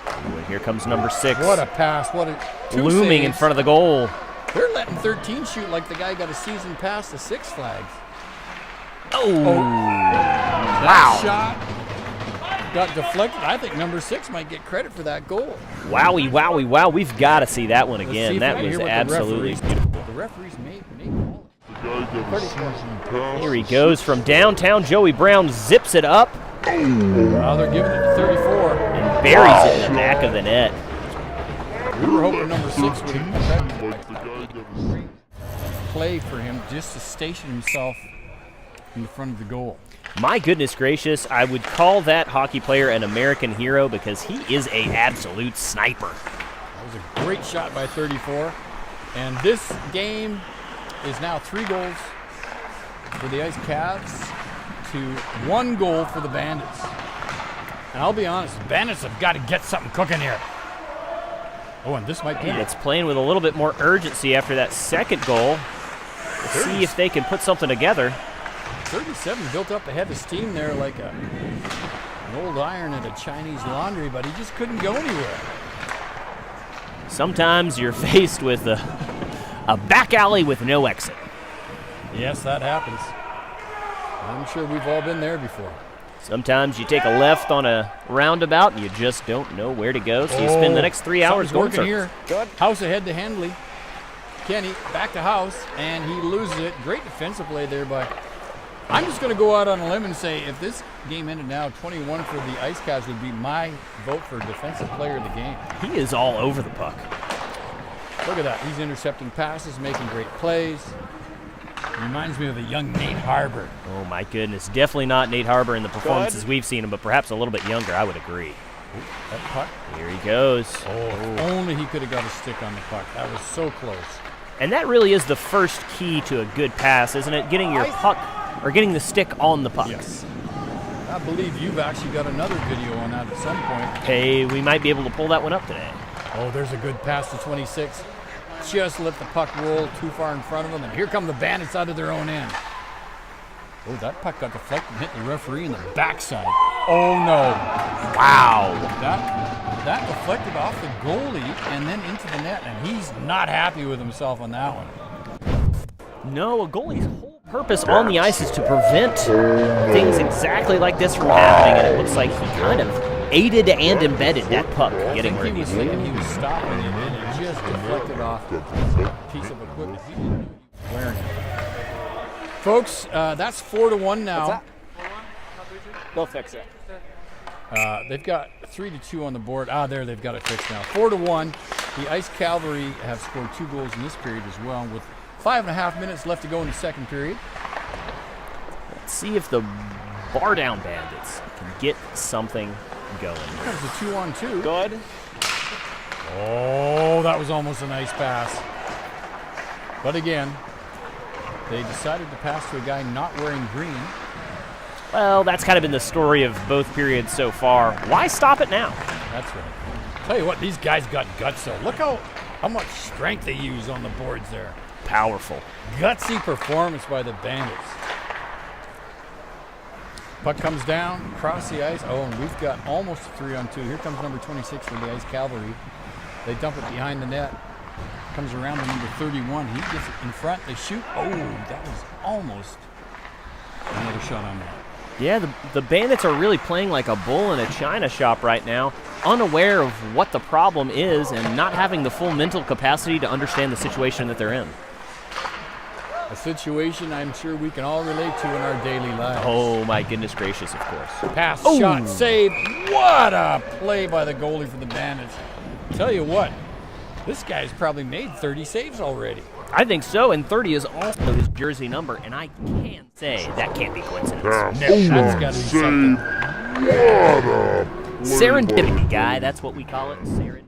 Ooh, and here comes number 6. What a pass. What a two Looming in saves. front of the goal. They're letting 13 shoot like the guy got a season pass to Six Flags. Oh. That shot got deflected. I think number 6 might get credit for that goal. Wowie, wowie, wow. We've got to see that one Let's again. see if That we can was hear what absolutely the beautiful. referees may call it. The guy got a season pass. Here he goes from downtown. Joey Brown zips it up Now they're giving it to 34. and buries it in the back of the net. We were hoping number 6 would have Like the guy got a play for him just to station himself in the front of the goal. My goodness gracious, I would call that hockey player an American hero because he is a absolute sniper. That was a great shot by 34. And this game is now 3 goals for the Ice Cavs to 1 goal for the Bandits. And I'll be honest, the Bandits have got to get something cooking here. Oh, and this might be And it. it's playing with a little bit more urgency after that second goal. Let's see if they can put something together. 37 built up a head of steam there like an old iron at a Chinese laundry, but he just couldn't go anywhere. Sometimes you're faced with a back alley with no exit. Yes, that happens. I'm sure we've all been there before. Sometimes you take a left on a roundabout and you just don't know where to go, so you spend the next 3 hours going working circles. here. Good. House ahead to Henley. Kenny back to House, and he loses it. Great defensive play there by. I'm just going to go out on a limb and say if this game ended now 21 for the Ice Cavs would be my vote for defensive player of the game. He is all over the puck. Look at that. He's intercepting passes, making great plays. Reminds me of a young Nate Harbor. Oh my goodness, definitely not Nate Harbor in the performances we've seen him, but perhaps a little bit younger, I would agree. That puck. Here he goes. Oh, if only he could have got a stick on the puck. That was so close. And that really is the first key to a good pass, isn't it? Getting your puck, or getting the stick on the puck. Yes. I believe you've actually got another video on that at some point. Hey, we might be able to pull that one up today. Oh, there's a good pass to 26. Just let the puck roll too far in front of them, and here come the Bandits out of their own end. Oh, that puck got deflected and hit the referee in the backside. Oh, no. Wow. That deflected off the goalie and then into the net, and he's not happy with himself on that one. No, a goalie's whole purpose on the ice is to prevent things exactly like this from happening, and it looks like he kind of aided and embedded that puck getting where he was thinking he was stopping it, and it just deflected off a piece of equipment. He didn't know he was wearing it. Folks, that's 4-1 now. Go fix it. They've got 3-2 on the board. There they've got it fixed now. 4-1. The Ice Cavalry have scored 2 goals in this period as well, with 5.5 minutes left to go in the second period. Let's see if the Bar Down Bandits can get something going. There's a 2-on-2. Good. Oh, that was almost a nice pass. But again, they decided to pass to a guy not wearing green. Well, that's kind of been the story of both periods so far. Why stop it now? That's right. Tell you what, these guys got guts though. Look how much strength they use on the boards there. Powerful. Gutsy performance by the Bandits. Puck comes down, across the ice. Oh, and we've got almost a 3-on-2. Here comes number 26 for the Ice Cavalry. They dump it behind the net. Comes around to number 31. He gets it in front. They shoot. Oh, that was almost another shot on net. Yeah, the Bandits are really playing like a bull in a china shop right now, unaware of what the problem is and not having the full mental capacity to understand the situation that they're in. A situation I'm sure we can all relate to in our daily lives. Oh, my goodness gracious, of course. Pass, shot, save. What a play by the goalie for the Bandits. Tell you what, this guy's probably made 30 saves already. I think so, and 30 is also his jersey number, and I can't say that can't be coincidence. That's got to be something. Serendipity, guy, that's what we call it, serendipity.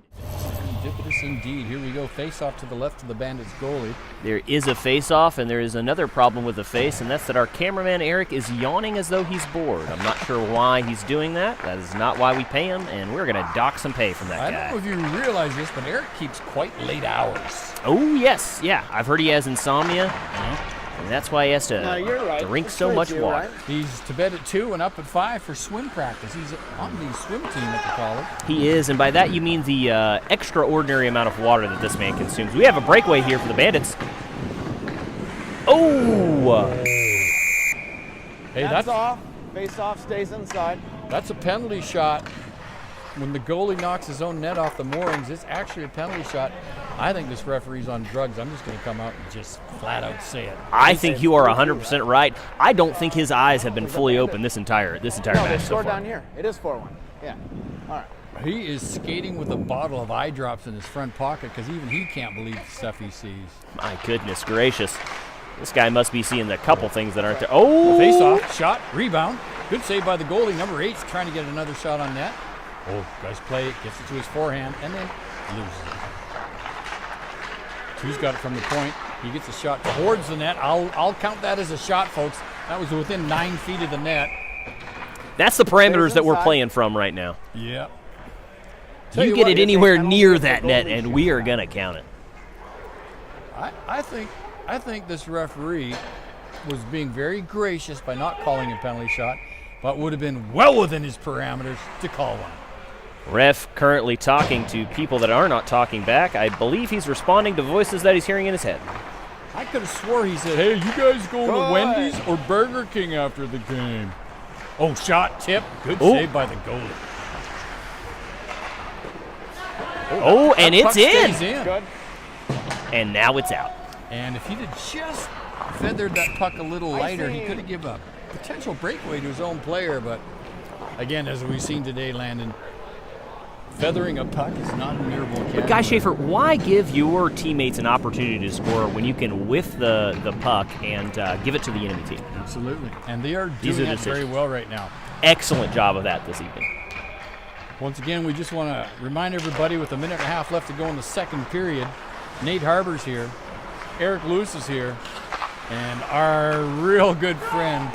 Serendipitous indeed. Here we go, face-off to the left of the Bandits goalie. There is a face-off, and there is another problem with the face, and that's that our cameraman, Eric, is yawning as though he's bored. I'm not sure why he's doing that. That is not why we pay him, and we're going to dock some pay from that guy. I don't know if you realize this, but Eric keeps quite late hours. Oh, yes. Yeah, I've heard he has insomnia, and that's why he has to drink so much water. Right. He's to bed at 2 and up at 5 for swim practice. He's on the swim team at the college. He is, and by that you mean the extraordinary amount of water that this man consumes. We have a breakaway here for the Bandits. Oh! Hey, that's off. Face off stays inside. That's a penalty shot. When the goalie knocks his own net off the moorings, it's actually a penalty shot. I think this referee's on drugs. I'm just going to come out and just flat out say it. I think you are 100% right. I don't think his eyes have been fully open this entire No, match they so scored far. down here. It is 4-1. Yeah. All right. He is skating with a bottle of eye drops in his front pocket because even he can't believe the stuff he sees. My goodness gracious. This guy must be seeing a couple things that aren't there. Oh! Face off, shot, rebound. Good save by the goalie. Number 8's trying to get another shot on net. Oh, nice play. Gets it to his forehand and then loses it. Two's got it from the point. He gets a shot towards the net. I'll count that as a shot, folks. That was within 9 feet of the net. That's the parameters that we're playing from right now. Yeah. You get it anywhere near that net, and we are going to count it. I think I think this referee was being very gracious by not calling a penalty shot, but would have been well within his parameters to call one. Ref currently talking to people that are not talking back. I believe he's responding to voices that he's hearing in his head. I could have swore he said, hey, you guys going to Wendy's or Burger King after the game? Oh, shot, tip. Good save by the goalie. Oh, and it's Puck stays in. Good. And now it's out. And if he'd have just feathered that puck a little lighter, he could have given a potential breakaway to his own player. But again, as we've seen today, Landon, feathering a puck is not a miracle. But Guy Schaefer, why give your teammates an opportunity to score when you can whiff the puck and give it to the enemy team? Absolutely. And they are These doing are that very decisions. well right now. Excellent job of that this evening. Once again, we just want to remind everybody with a minute and a half left to go in the second period, Nate Harbor's here, Eric Lewis is here, and our real good friend,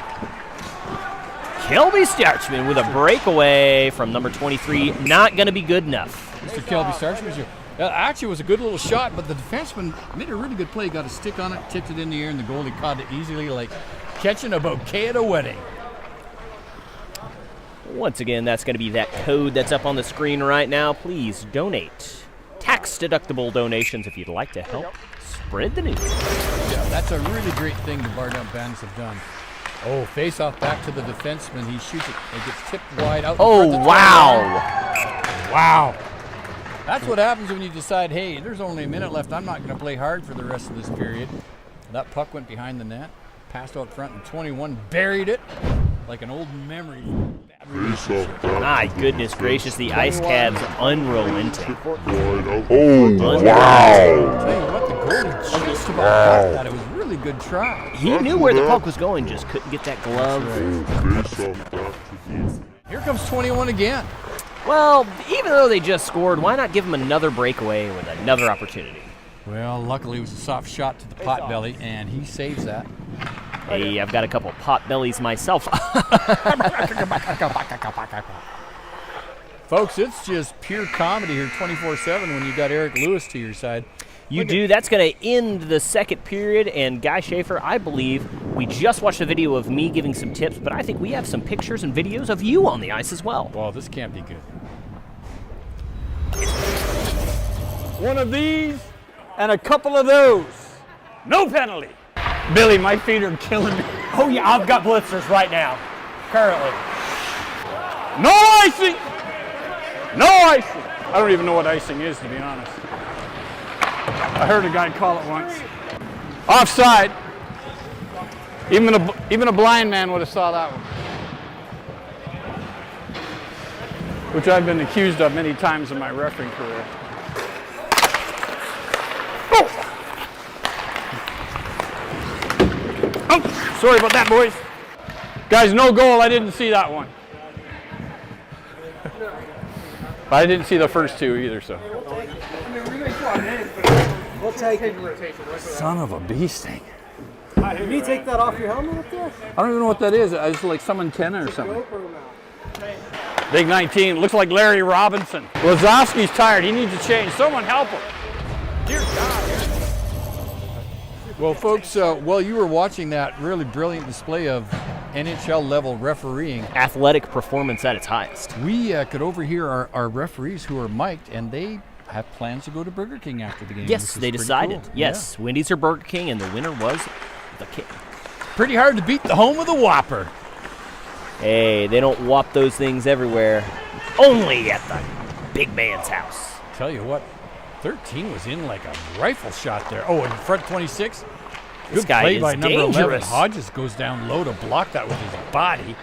Kelby Starchman with a breakaway from number 23. Not going to be good enough. Mr. Kelby Starchman is here. Actually, it was a good little shot, but the defenseman made a really good play, got a stick on it, tipped it in the air, and the goalie caught it easily like catching a bouquet at a wedding. Once again, that's going to be that code that's up on the screen right now. Please donate. Tax-deductible donations if you'd like to help spread the news. Yeah, that's a really great thing the Bar Down Bandits have done. Oh, face off back to the defenseman. He shoots it. It gets tipped wide out. Oh, wow. Wow. That's what happens when you decide, hey, there's only a minute left. I'm not going to play hard for the rest of this period. That puck went behind the net, passed out front, and 21 buried it like an old memory. My goodness gracious, the Ice Cavs unrelenting. Oh, wow. I'll tell you what, the goalie just about got that. It was a really good try. He knew where the puck was going, just couldn't get that glove. Here comes 21 again. Well, even though they just scored, why not give them another breakaway with another opportunity? Well, luckily it was a soft shot to the pot belly, and he saves that. Hey, I've got a couple pot bellies myself. Folks, it's just pure comedy here 24/7 when you got Eric Lewis to your side. You do. That's going to end the second period. And Guy Schaefer, I believe we just watched a video of me giving some tips, but I think we have some pictures and videos of you on the ice as well. Well, this can't be good. One of these and a couple of those. No penalty. Billy, my feet are killing me. Oh yeah, I've got blisters right now, currently. No icing. No icing. I don't even know what icing is, to be honest. I heard a guy call it once. Offside. Even a blind man would have saw that one. Which I've been accused of many times in my refereeing career. Oh, sorry about that, boys. Guys, no goal. I didn't see that one. But I didn't see the first two either, so. We'll take it. Son of a bee sting. Can you take that off your helmet up there? I don't even know what that is. It's like some antenna or something. Big 19. Looks like Larry Robinson. Lazowski's tired. He needs a change. Someone help him. Dear God. Well, folks, while you were watching that really brilliant display of NHL-level refereeing, Athletic performance at its highest. we could overhear our referees who are mic'd, and they have plans to go to Burger King after the game. Yes, which is they pretty decided. cool. Yes, Wendy's or Burger King, and the winner was the King. Yeah. Pretty hard to beat the home of the Whopper. Hey, they don't whop those things everywhere. Only at the big man's house. Tell you what, 13 was in like a rifle shot there. Oh, in front 26. This Good guy play is by number 11. dangerous. Hodges goes down low to block that with his body.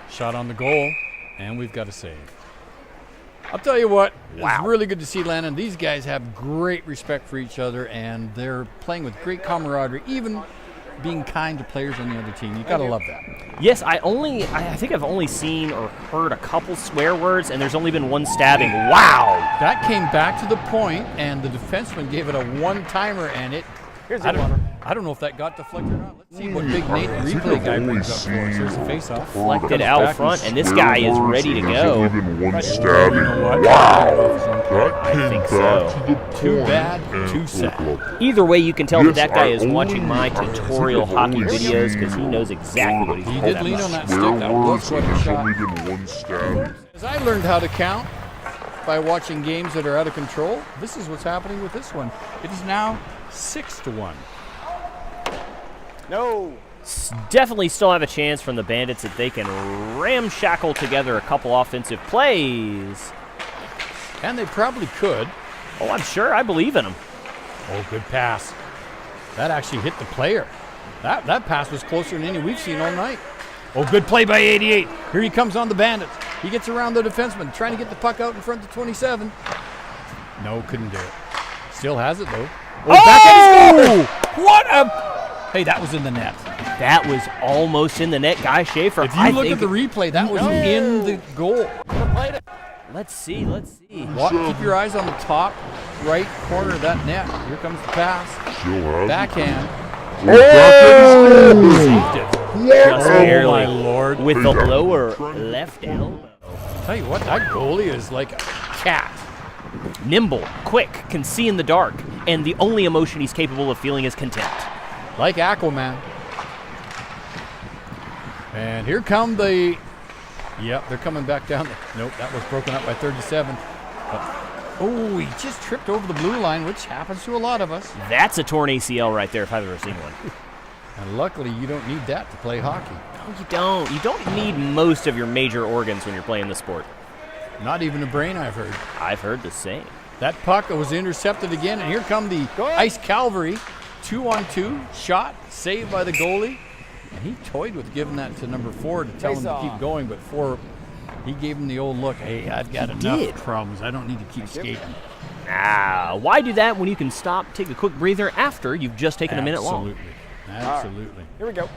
Shot on the goal, and we've got a save. I'll tell you what, Wow. it's really good to see Landon. These guys have great respect for each other, and they're playing with great camaraderie, even being kind to players on the other team. You gotta love that. Yes, I think I've only seen or heard a couple swear words, and there's only been one stabbing. Wow! That came back to the point, and the defenseman gave it a one-timer, and it. Here's the water. I don't know if that got deflected or not. Let's see what Big Nate, the replay guy, brings up for us. There's a face-off. Deflected out front, and this guy is ready to go. One stabbing. You know what? Wow. That I came think back so. to the Too point bad, and too sad. Oklahoma. Either way, you can tell that Yes, that guy I is watching my only- tutorial I've hockey only videos because he seen knows exactly what he's He doing. did lean on that Where stick. That was words quite a there's shot. only been one stab. As I learned how to count by watching games that are out of control, this is what's happening with this one. It is now 6-1. No. Definitely still have a chance from the Bandits if they can ramshackle together a couple offensive plays. And they probably could. Oh, I'm sure. I believe in them. Oh, good pass. That actually hit the player. That pass was closer than any we've seen all night. Oh, good play by 88. Here he comes on the Bandits. He gets around the defenseman, trying to get the puck out in front of 27. No, couldn't do it. Still has it, though. Oh, back at his goal! What a... Hey, that was in the net. That was almost in the net. Guy Schaefer. If you look at the replay, that was in the goal. Let's see. Let's see. Keep your eyes on the top right corner of that net. Here comes the pass. Still has it. Backhand. Oh! Saved it. Just Oh, barely. my Lord. With the lower left elbow. Tell you what, that goalie is like a cat. Nimble, quick, can see in the dark, and the only emotion he's capable of feeling is contempt. Like Aquaman. And here come the... Yep, they're coming back down. Nope, that was broken up by 37. Oh, he just tripped over the blue line, which happens to a lot of us. That's a torn ACL right there if I've ever seen one. And luckily, you don't need that to play hockey. No, you don't. You don't need most of your major organs when you're playing the sport. Not even a brain, I've heard. I've heard the same. That puck was intercepted again, and here come the Ice Cavalry. 2-on-2, shot, saved by the goalie. And he toyed with giving that to number 4 to tell him to keep going, but 4, he gave him the old look. Hey, I've got enough problems. I don't need to keep skating. Why do that when you can stop, take a quick breather after you've just taken a minute long? Absolutely. Here we go.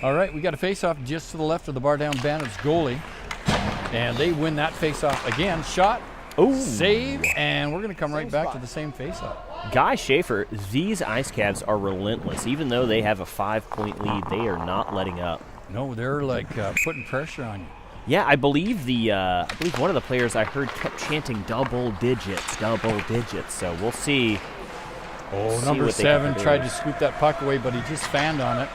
All right, we got a face-off just to the left of the Bar Down Bandits goalie. And they win that face-off again. Shot, save, and we're going to come right back to the same face-off. Guy Schaefer, these Ice Cavs are relentless. Even though they have a 5-point lead, they are not letting up. No, they're like putting pressure on you. Yeah, I believe one of the players I heard kept chanting double digits. So we'll see. Oh, number 7 tried to scoop that puck away, but he just fanned on it.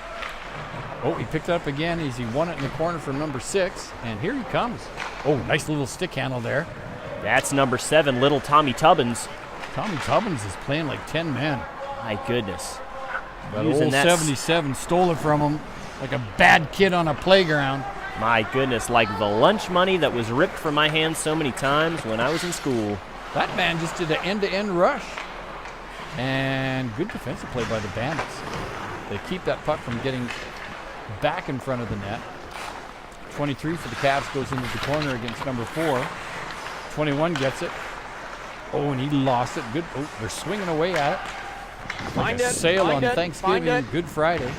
Oh, he picked it up again as he won it in the corner from number 6, and here he comes. Oh, nice little stick handle there. That's number 7, little Tommy Tubbins. Tommy Tubbins is playing like 10 men. My goodness. But old 77 stole it from him like a bad kid on a playground. My goodness, like the lunch money that was ripped from my hands so many times when I was in school. That man just did an end-to-end rush. And good defensive play by the Bandits. They keep that puck from getting back in front of the net. 23 for the Cavs goes into the corner against number 4. 21 gets it. Oh, and he lost it. Good. Oh, they're swinging away at it. Like a sale on Thanksgiving, Good Friday.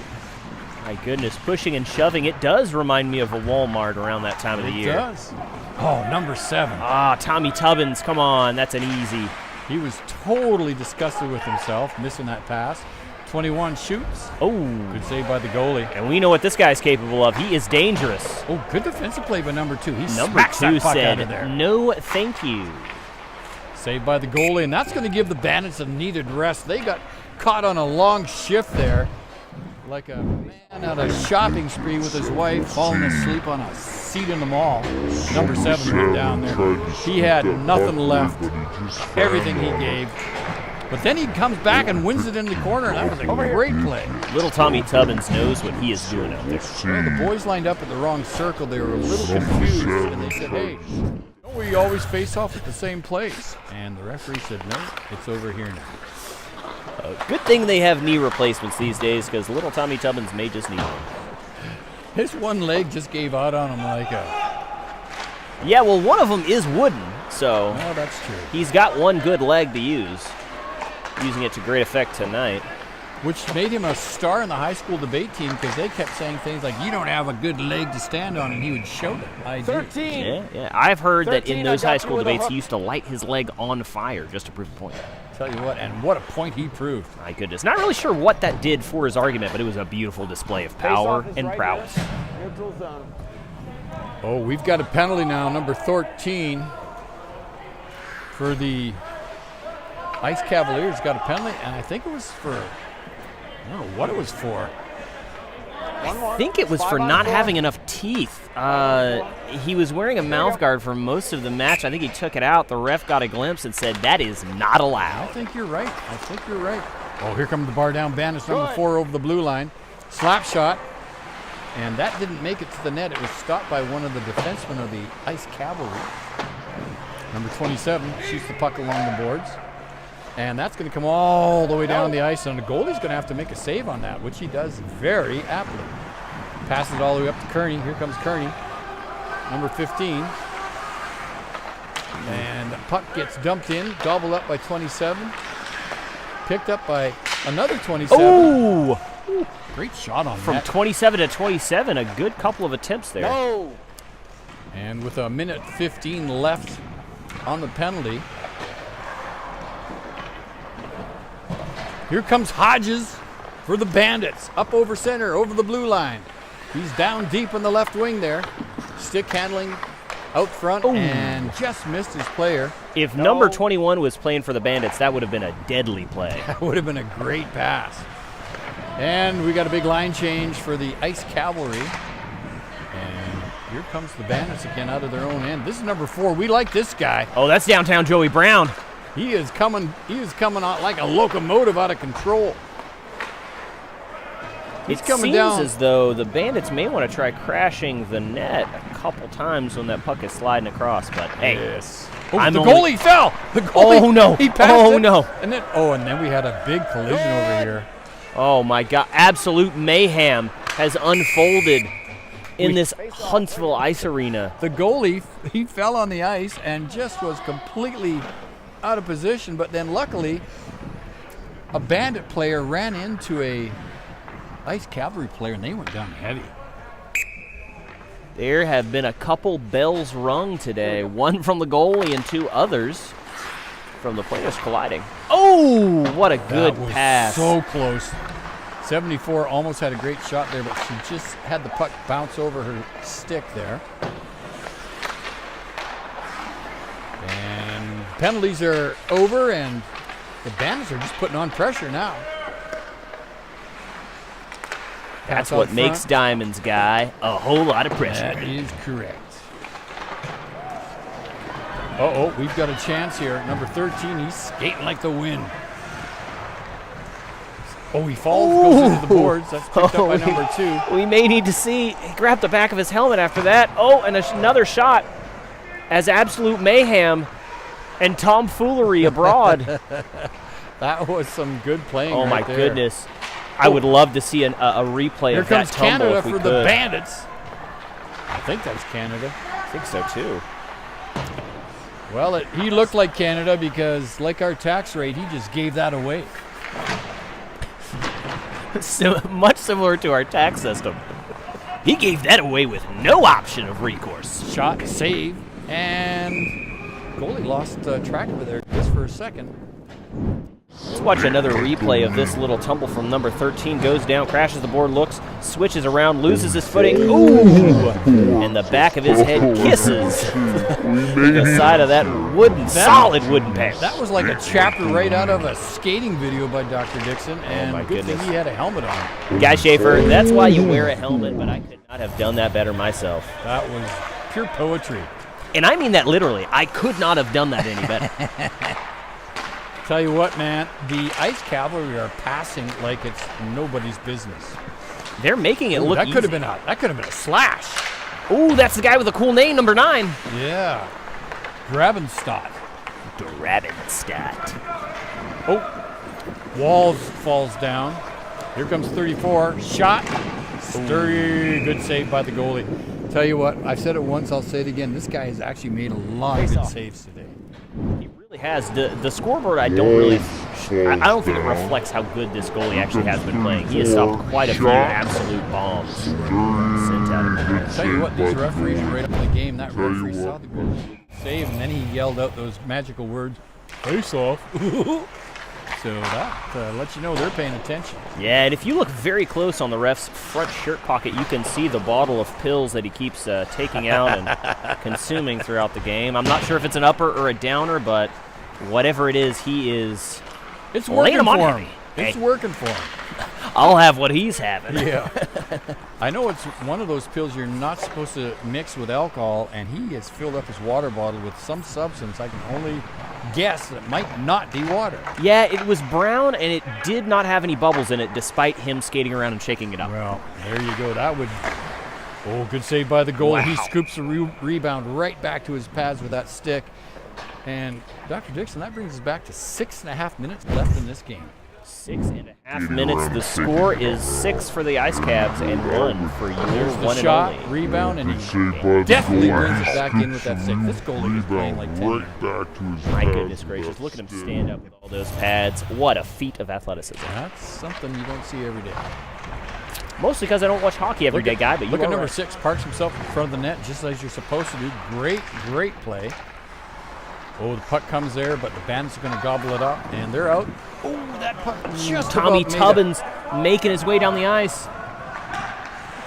My goodness, pushing and shoving. It does remind me of a Walmart around that time of the year. It does. Oh, number 7. Tommy Tubbins, come on, that's an easy. He was totally disgusted with himself, missing that pass. 21 shoots. Oh. Good save by the goalie. And we know what this guy's capable of. He is dangerous. Oh, good defensive play by number 2. He Number smacks 2 that puck said, out of there. no thank you. Saved by the goalie, and that's going to give the Bandits a needed rest. They got caught on a long shift there, like a man on a shopping spree with his wife, falling asleep on a seat in the mall. Number 7 went down there. He had nothing left, everything he gave. But then he comes back and wins it in the corner, and that was a great play. Little Tommy Tubbins knows what he is doing out there. Well, the boys lined up at the wrong circle. They were a little confused, and they said, hey, don't we always face off at the same place? And the referee said, no, it's over here now. Good thing they have knee replacements these days, because little Tommy Tubbins may just need one. His one leg just gave out on him like a... Yeah, well, one of them is wooden, so Oh, that's true. he's got one good leg to use. Using it to great effect tonight. which made him a star in the high school debate team because they kept saying things like, you don't have a good leg to stand on, and he would show them. I do. 13. Yeah. I've heard that 13, in those I got high you school with a debates, hook. he used to light his leg on fire just to prove a point. Tell you what, and what a point he proved. My goodness. Not really sure what that did for his argument, but it was a beautiful display of power Face-off is and right prowess. here. Neutral zone. Oh, we've got a penalty now, number 13, for the Ice Cavaliers. Got a penalty, and I think it was for, I don't know what it was for. I think it was for not having enough teeth. He was wearing a mouth guard for most of the match. I think he took it out. The ref got a glimpse and said, that is not I allowed. think you're right. Oh, here comes the bar down Bandits, number 4 over the blue line. Slap shot. And that didn't make it to the net. It was stopped by one of the defensemen of the Ice Cavalry. Number 27 shoots the puck along the boards. And that's going to come all the way down the ice. And the goalie's going to have to make a save on that, which he does very aptly. Passes it all the way up to Kearney. Here comes Kearney, number 15. And the puck gets dumped in, gobbled up by 27. Picked up by another 27. Ooh! Great shot on From that. 27 to 27, a good couple of attempts there. No. And with a minute 15 left on the penalty, here comes Hodges for the Bandits. Up over center, over the blue line. He's down deep in the left wing there. Stick handling out front and just missed his player. If number 21 was playing for the Bandits, that would have been a deadly play. That would have been a great pass. And we got a big line change for the Ice Cavalry. And here comes the Bandits again out of their own end. This is number 4. We like this guy. Oh, that's downtown Joey Brown. He is coming out like a locomotive out of control. He's It coming seems down. as though the Bandits may want to try crashing the net a couple times when that puck is sliding across, but hey. Yes. Oh, I'm the only- goalie fell. The goalie. Oh, no. He passed Oh, it. no. And then we had a big collision over here. Oh my God, absolute mayhem has unfolded in this Huntsville ice arena. The goalie, he fell on the ice and just was completely out of position, but then luckily a Bandit player ran into a Ice Cavalry player and they went down heavy. There have been a couple bells rung today, one from the goalie and 2 others from the players colliding. Oh, what a good That was pass. so close. 74 almost had a great shot there, but she just had the puck bounce over her stick there. And penalties are over, and the Bandits are just putting on pressure now. That's Pass out what makes front. Diamonds, Guy. A whole lot of pressure. That is correct. Uh-oh, we've got a chance here. Number 13, he's skating like the wind. Oh, he falls, goes into the boards. That's picked up by number 2. We may need to see. He grabbed the back of his helmet after that. Oh, and another shot as absolute mayhem and tomfoolery abroad. That was some good playing. Oh, my right there. goodness. I would love to see a replay Here of that comes tumble Canada if we for could. the Bandits. I think that's Canada. I think so, too. Well, he looked like Canada because, like our tax rate, he just gave that away. Much similar to our tax system. He gave that away with no option of recourse. Shot, save, and goalie lost track of it there just for a second. Let's watch another replay of this little tumble from number 13. Goes down, crashes the board, looks, switches around, loses his footing. Ooh! And the back of his head kisses the side of that solid wooden pad. That was like a chapter right out of a skating video by Dr. Dixon, and my good thing goodness. he had a helmet on. Guy Schaefer, that's why you wear a helmet, but I could not have done that better myself. That was pure poetry. And I mean that literally. I could not have done that any better. Tell you what, man, the Ice Cavalry are passing like it's nobody's business. They're making it look that easy. could have been a slash. Ooh, that's the guy with the cool name, number 9. Yeah. Grabenstadt. Grabenstadt. Oh, Walls falls down. Here comes 34. Shot. Sturdy. Good save by the goalie. Tell you what, I've said it once, I'll say it again. This guy has actually made a lot of good saves today. He really has. The scoreboard I don't really I don't think it reflects how good this goalie actually has been playing. He has stopped quite a few absolute bombs sent out of there. Tell you what, these referees right up in the game, that referee saw the goal save, and then he yelled out those magical words, face off. So that lets you know they're paying attention. Yeah, and if you look very close on the ref's front shirt pocket, you can see the bottle of pills that he keeps taking out and consuming throughout the game. I'm not sure if it's an upper or a downer, but whatever it is, he is It's laying working them on for heavy. him. It's working for him. I'll have what he's having. Yeah. I know it's one of those pills you're not supposed to mix with alcohol, and he has filled up his water bottle with some substance I can only guess that might not be water. Yeah, it was brown, and it did not have any bubbles in it, despite him skating around and shaking it up. Well, there you go. That would... Oh, good save by the goalie. Wow. He scoops the rebound right back to his pads with that stick. And Dr. Dixon, that brings us back to 6.5 minutes left in this game. 6.5 minutes. The score is 6 for the Ice Cabs and 1 for your There's the one shot, and only. rebound, and he Saved by the definitely goalie. brings it back in with that stick. This goalie is playing like 10. Right back to his My pads goodness with gracious, that look at him stick. stand up with all those pads. What a feat of athleticism. That's something you don't see every day. Mostly because I don't watch hockey every day, guy, but you Look at are number right. 6, parks himself in front of the net just as you're supposed to do. Great, great play. Oh, the puck comes there, but the Bandits are going to gobble it up, and they're out. Oh, that puck just Tommy about made it. Tubbins making his way down the ice.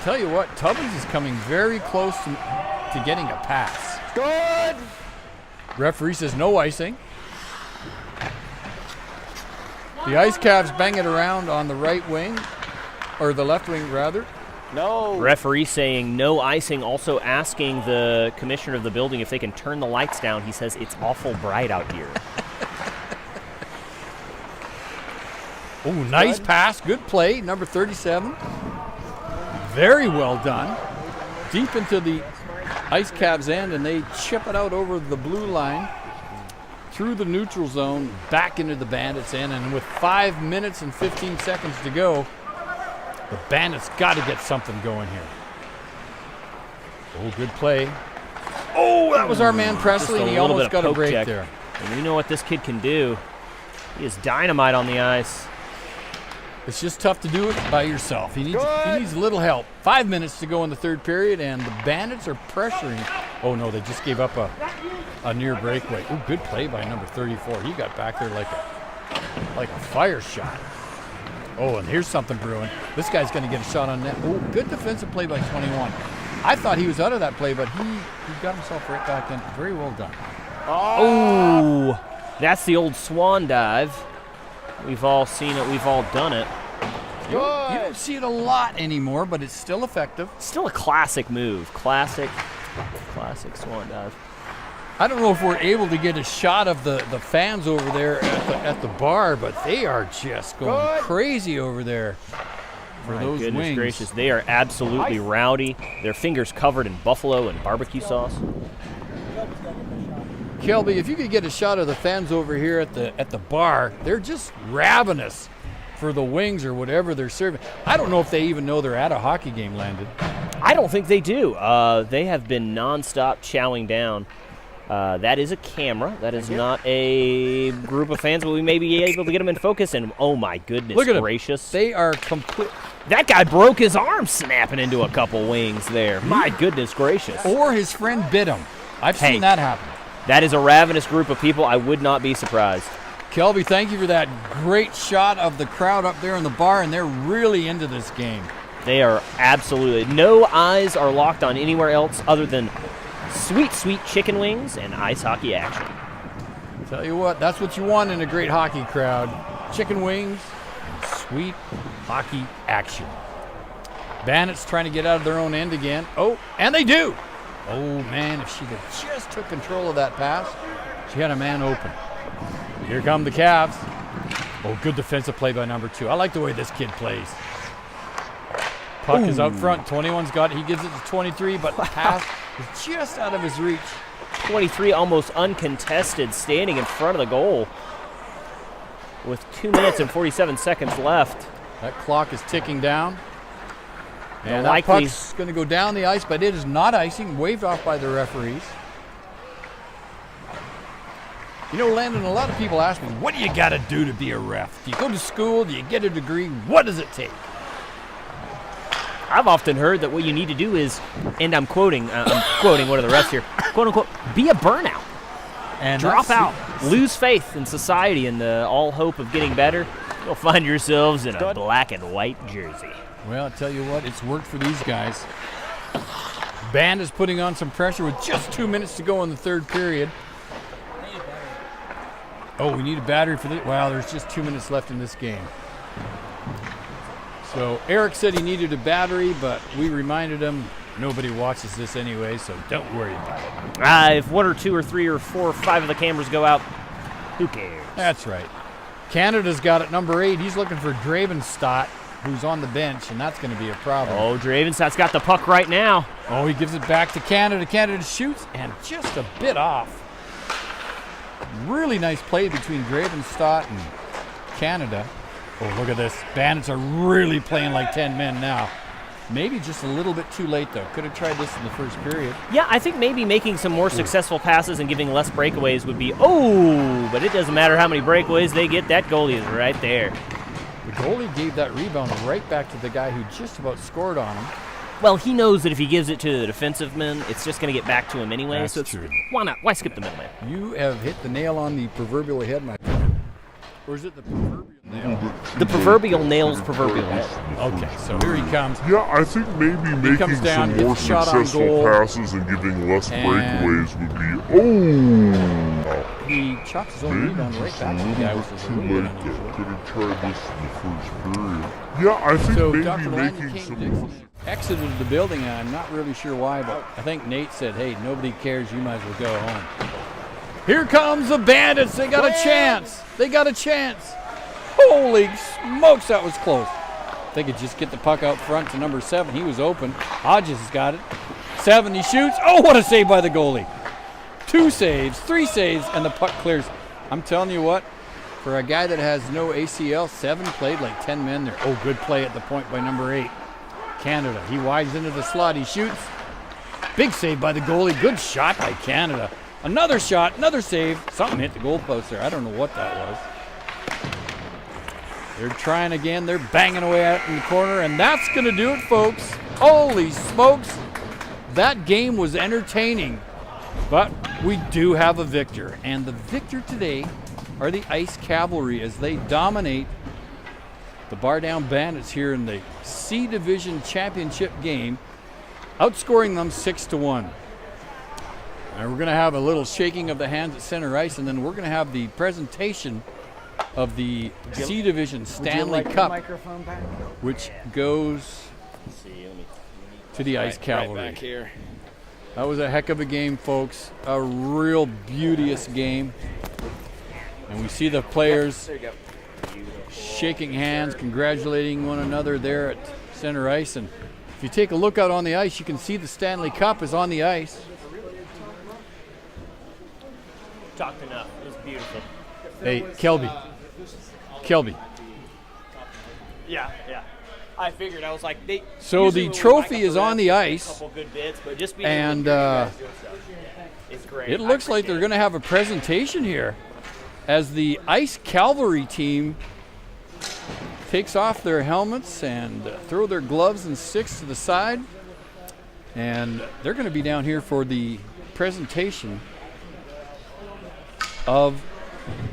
Tell you what, Tubbins is coming very close to getting a pass. Good. Referee says no icing. The Ice Cavs bang it around on the right wing, or the left wing rather. No. Referee saying no icing, also asking the commissioner of the building if they can turn the lights down. He says it's awful bright out here. Oh, nice pass. Good play. Number 37. Very well done. Deep into the Ice Cavs end, and they chip it out over the blue line, through the neutral zone, back into the Bandits end. And with 5 minutes and 15 seconds to go, the Bandits got to get something going here. Oh, good play. Oh, that was our man Presley, Just a and he little almost bit of got a poke break check. there. And we know what this kid can do. He is dynamite on the ice. It's just tough to do it by yourself. He needs a little help. 5 minutes to go in the third period, and the Bandits are pressuring. Oh, no, they just gave up a near breakaway. Oh, good play by number 34. He got back there like a fire shot. Oh, and here's something brewing. This guy's going to get a shot on net. Oh, good defensive play by 21. I thought he was out of that play, but he got himself right back in. Very well done. Oh, that's the old swan dive. We've all seen it. We've all done it. You don't see it a lot anymore, but it's still effective. Still a classic move. Classic swan dive. I don't know if we're able to get a shot of the fans over there at the bar, but they are just going crazy over there for My those goodness wings. gracious, they are absolutely rowdy. Their fingers covered in buffalo and barbecue sauce. Kelby, if you could get a shot of the fans over here at the bar, they're just ravenous for the wings or whatever they're serving. I don't know if they even know they're at a hockey game, Landon. I don't think they do. They have been nonstop chowing down. That is a camera. That is not a group of fans, but we may be able to get them in focus. And oh my goodness Look at gracious. them. They are complete. That guy broke his arm snapping into a couple wings there. My goodness gracious. Or his friend bit him. I've Hey. seen that happen. That is a ravenous group of people. I would not be surprised. Kelby, thank you for that great shot of the crowd up there in the bar, and they're really into this game. They are absolutely. No eyes are locked on anywhere else other than sweet, sweet chicken wings and ice hockey action. Tell you what, that's what you want in a great hockey crowd. Chicken wings, sweet hockey action. Bandits trying to get out of their own end again. Oh, and they do. Oh, man, if she had just took control of that pass, she had a man open. Here come the Cavs. Oh, good defensive play by number 2. I like the way this kid plays. Puck is out front. 21's got it. He gives it to 23, but the pass is just out of his reach. 23 almost uncontested, standing in front of the goal with 2 minutes and 47 seconds left. That clock is ticking down. And The that puck's going to go down the ice, but it is not icing. Waved off by the referees. You know, Landon, a lot of people ask me, what do you got to do to be a ref? Do you go to school? Do you get a degree? What does it take? I've often heard that what you need to do is, and I'm quoting one of the refs here, quote unquote, be a burnout. And Drop out. Lose faith in society and all hope of getting better. You'll find yourselves in a black and white jersey. Well, I tell you what, it's worked for these guys. Band is putting on some pressure with just 2 minutes to go in the third period. Oh, we need a battery for this. Wow, there's just 2 minutes left in this game. So Eric said he needed a battery, but we reminded him nobody watches this anyway, so don't worry about it. If 1 or 2 or 3 or 4 or 5 of the cameras go out, who cares? That's right. Canada's got it number 8. He's looking for Dravenstadt, who's on the bench, and that's going to be a problem. Oh, Dravenstadt's got the puck right now. Oh, he gives it back to Canada. Canada shoots, and just a bit off. Really nice play between Dravenstadt and Canada. Oh, look at this. Bandits are really playing like 10 men now. Maybe just a little bit too late, though. Could have tried this in the first period. Yeah, I think maybe making some more successful passes and giving less breakaways would be, but it doesn't matter how many breakaways they get. That goalie is right there. The goalie gave that rebound right back to the guy who just about scored on him. Well, he knows that if he gives it to the defensive men, it's just going to get back to him anyway. That's so it's, true. Why not? Why skip the middleman? You have hit the nail on the proverbial head, my friend. Or is it the proverbial nail? The proverbial nail's proverbial head. Okay, so here he comes. Yeah, I think maybe making comes down, some gets more a shot on successful goal. passes and giving less And- breakaways would be, He chucks his own rebound right back to the guy, which is a too little bit late though. unusual. Could have tried this in the first period. Yeah, I think So maybe Dr. Landon making came some to more. exited the building, and I'm not really sure why, but I think Nate said, hey, nobody cares, you might as well go home. Here comes the Bandits. They got a chance. They got a chance. Holy smokes, that was close. They could just get the puck out front to number 7. He was open. Hodges has got it. 7, he shoots. Oh, what a save by the goalie. 2 saves, 3 saves, and the puck clears. I'm telling you what, for a guy that has no ACL, 7 played like 10 men there. Oh, good play at the point by number 8. Canada, he widens into the slot, he shoots. Big save by the goalie, good shot by Canada. Another shot, another save. Something hit the goalpost there, I don't know what that was. They're trying again, they're banging away at it in the corner, and that's gonna do it, folks. Holy smokes, that game was entertaining, but we do have a victor, and the victor today are the Ice Cavalry as they dominate the Bar Down Bandits here in the C Division Championship game, outscoring them 6-1. And we're going to have a little shaking of the hands at center ice, and then we're going to have the presentation of the C Division Stanley Cup, which goes to the Ice Cavalry. Right back here. That was a heck of a game, folks. A real beauteous game. And we see the players shaking hands, congratulating one another there at center ice. And if you take a look out on the ice, you can see the Stanley Cup is on the ice. Talked enough. It was beautiful. Hey, Kelby. Yeah. I figured. I was like, So the trophy is on the ice, couple good bits, but just and it's great. it looks like they're going to have a presentation here as the Ice Cavalry team takes off their helmets and throw their gloves and sticks to the side. And they're going to be down here for the presentation of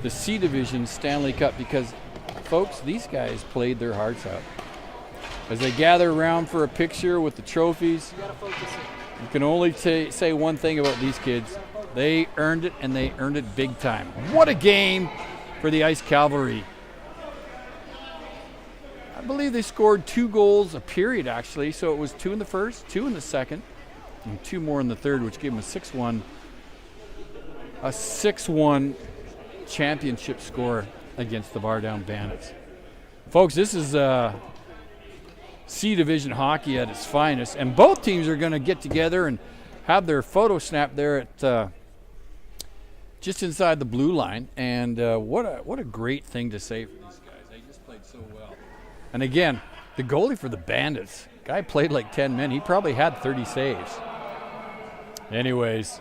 the C Division Stanley Cup because, folks, these guys played their hearts out. As they gather around for a picture with the trophies, you can only say one thing about these kids. They earned it, and they earned it big time. What a game for the Ice Cavalry. I believe they scored 2 goals a period, actually. So it was 2 in the first, 2 in the second, and 2 more in the third, which gave them a 6-1 championship score against the Bar Down Bandits. Folks, this is C Division hockey at its finest, and both teams are going to get together and have their photo snap there at just inside the blue line. And what a great thing to say for these guys. They just played so well. And again, the goalie for the Bandits, guy played like 10 men. He probably had 30 saves. Anyways,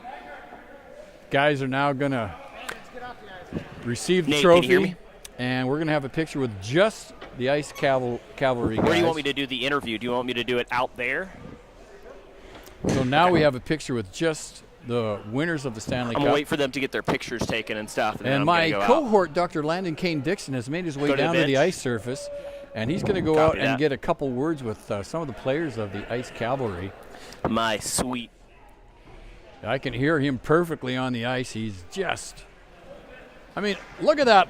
guys are now going to receive the Nate, trophy. can you hear me? And we're going to have a picture with just the Ice Cavalry guys. Where do you want me to do the interview? Do you want me to do it out there? So now we have a picture with just the winners of the Stanley I'm Cup. going to wait for them to get their pictures taken and stuff. And, then And I'm my gonna go out. cohort, Dr. Landon Kane Dixon, has made his way Go to the down to the bench. ice surface, and he's going to go Copy out and that. get a couple words with some of the players of the Ice Cavalry. My sweet. I can hear him perfectly on the ice. He's just, I mean, look at that.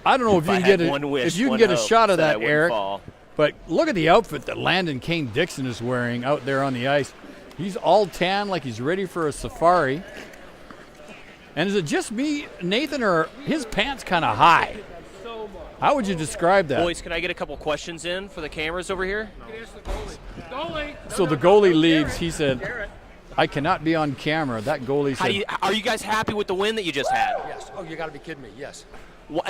I don't know if you I can had get one wish, if you can one get a hope shot of that I that, wouldn't Eric. fall. But look at the outfit that Landon Kane Dixon is wearing out there on the ice. He's all tan, like he's ready for a safari. And is it just me, Nathan, or his pants kind of high? How would you describe that? Boys, can I get a couple questions in for the cameras over here? So the goalie leaves. He said, I cannot be on camera. That goalie said, Are you guys happy with the win that you just had? Yes. Oh, you got to be kidding me. Yes.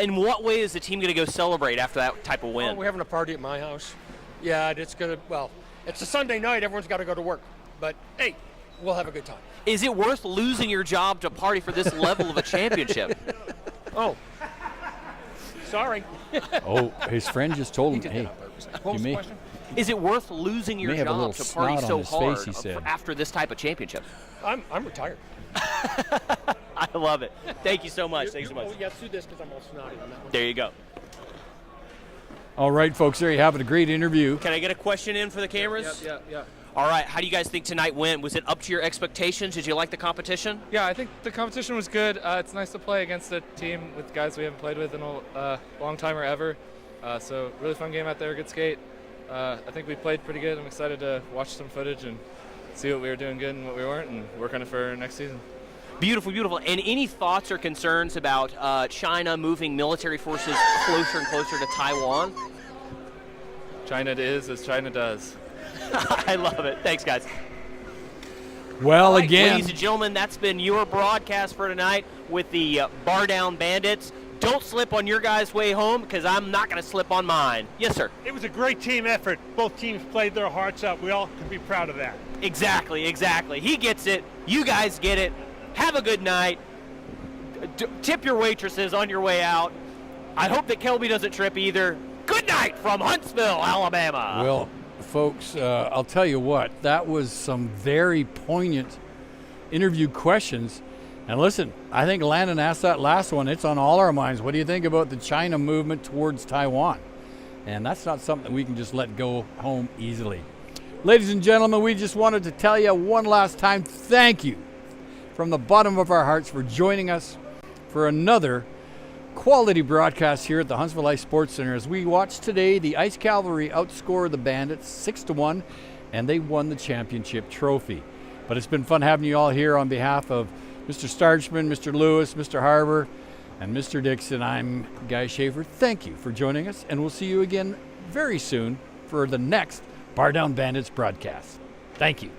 In what way is the team going to go celebrate after that type of win? Oh, we're having a party at my house. Yeah, it's going to, well, it's a Sunday night. Everyone's got to go to work. But, hey, we'll have a good time. Is it worth losing your job to party for this level of a championship? Oh. Sorry. oh, his friend just told him, hey, you may, Is it worth losing your May have a job little to party snot on so his hard face, he said. after this type of championship? I'm retired. I love it. Thank you so much. Thanks so much. Oh, yeah, do this because I'm all snotty on that one. There you go. all right, folks, there you have it, a great interview. Can I get a question in for the cameras? Yeah. All right. How do you guys think tonight went? Was it up to your expectations? Did you like the competition? Yeah, I think the competition was good. It's nice to play against a team with guys we haven't played with in a long time or ever. So really fun game out there, good skate. I think we played pretty good. I'm excited to watch some footage and see what we were doing good and what we weren't and work on it for next season. Beautiful, beautiful. And any thoughts or concerns about China moving military forces closer and closer to Taiwan? China is as China does. I love it. Thanks, guys. Well, All right, again, ladies and gentlemen, that's been your broadcast for tonight with the Bar Down Bandits. Don't slip on your guys' way home because I'm not going to slip on mine. Yes, sir. It was a great team effort. Both teams played their hearts out. We all can be proud of that. Exactly, exactly. He gets it. You guys get it. Have a good night. Tip your waitresses on your way out. I hope that Kelby doesn't trip either. Good night from Huntsville, Alabama. well, folks, I'll tell you what, that was some very poignant interview questions. And listen, I think Landon asked that last one. It's on all our minds. What do you think about the China movement towards Taiwan? And that's not something we can just let go home easily. Ladies and gentlemen, we just wanted to tell you one last time, thank you from the bottom of our hearts for joining us for another quality broadcast here at the Huntsville Ice Sports Center. As we watched today, the Ice Cavalry outscored the Bandits 6-1, and they won the championship trophy. But it's been fun having you all here on behalf of Mr. Starchman, Mr. Lewis, Mr. Harbour, and Mr. Dixon. I'm Guy Schaefer. Thank you for joining us, and we'll see you again very soon for the next Bar Down Bandits broadcast. Thank you.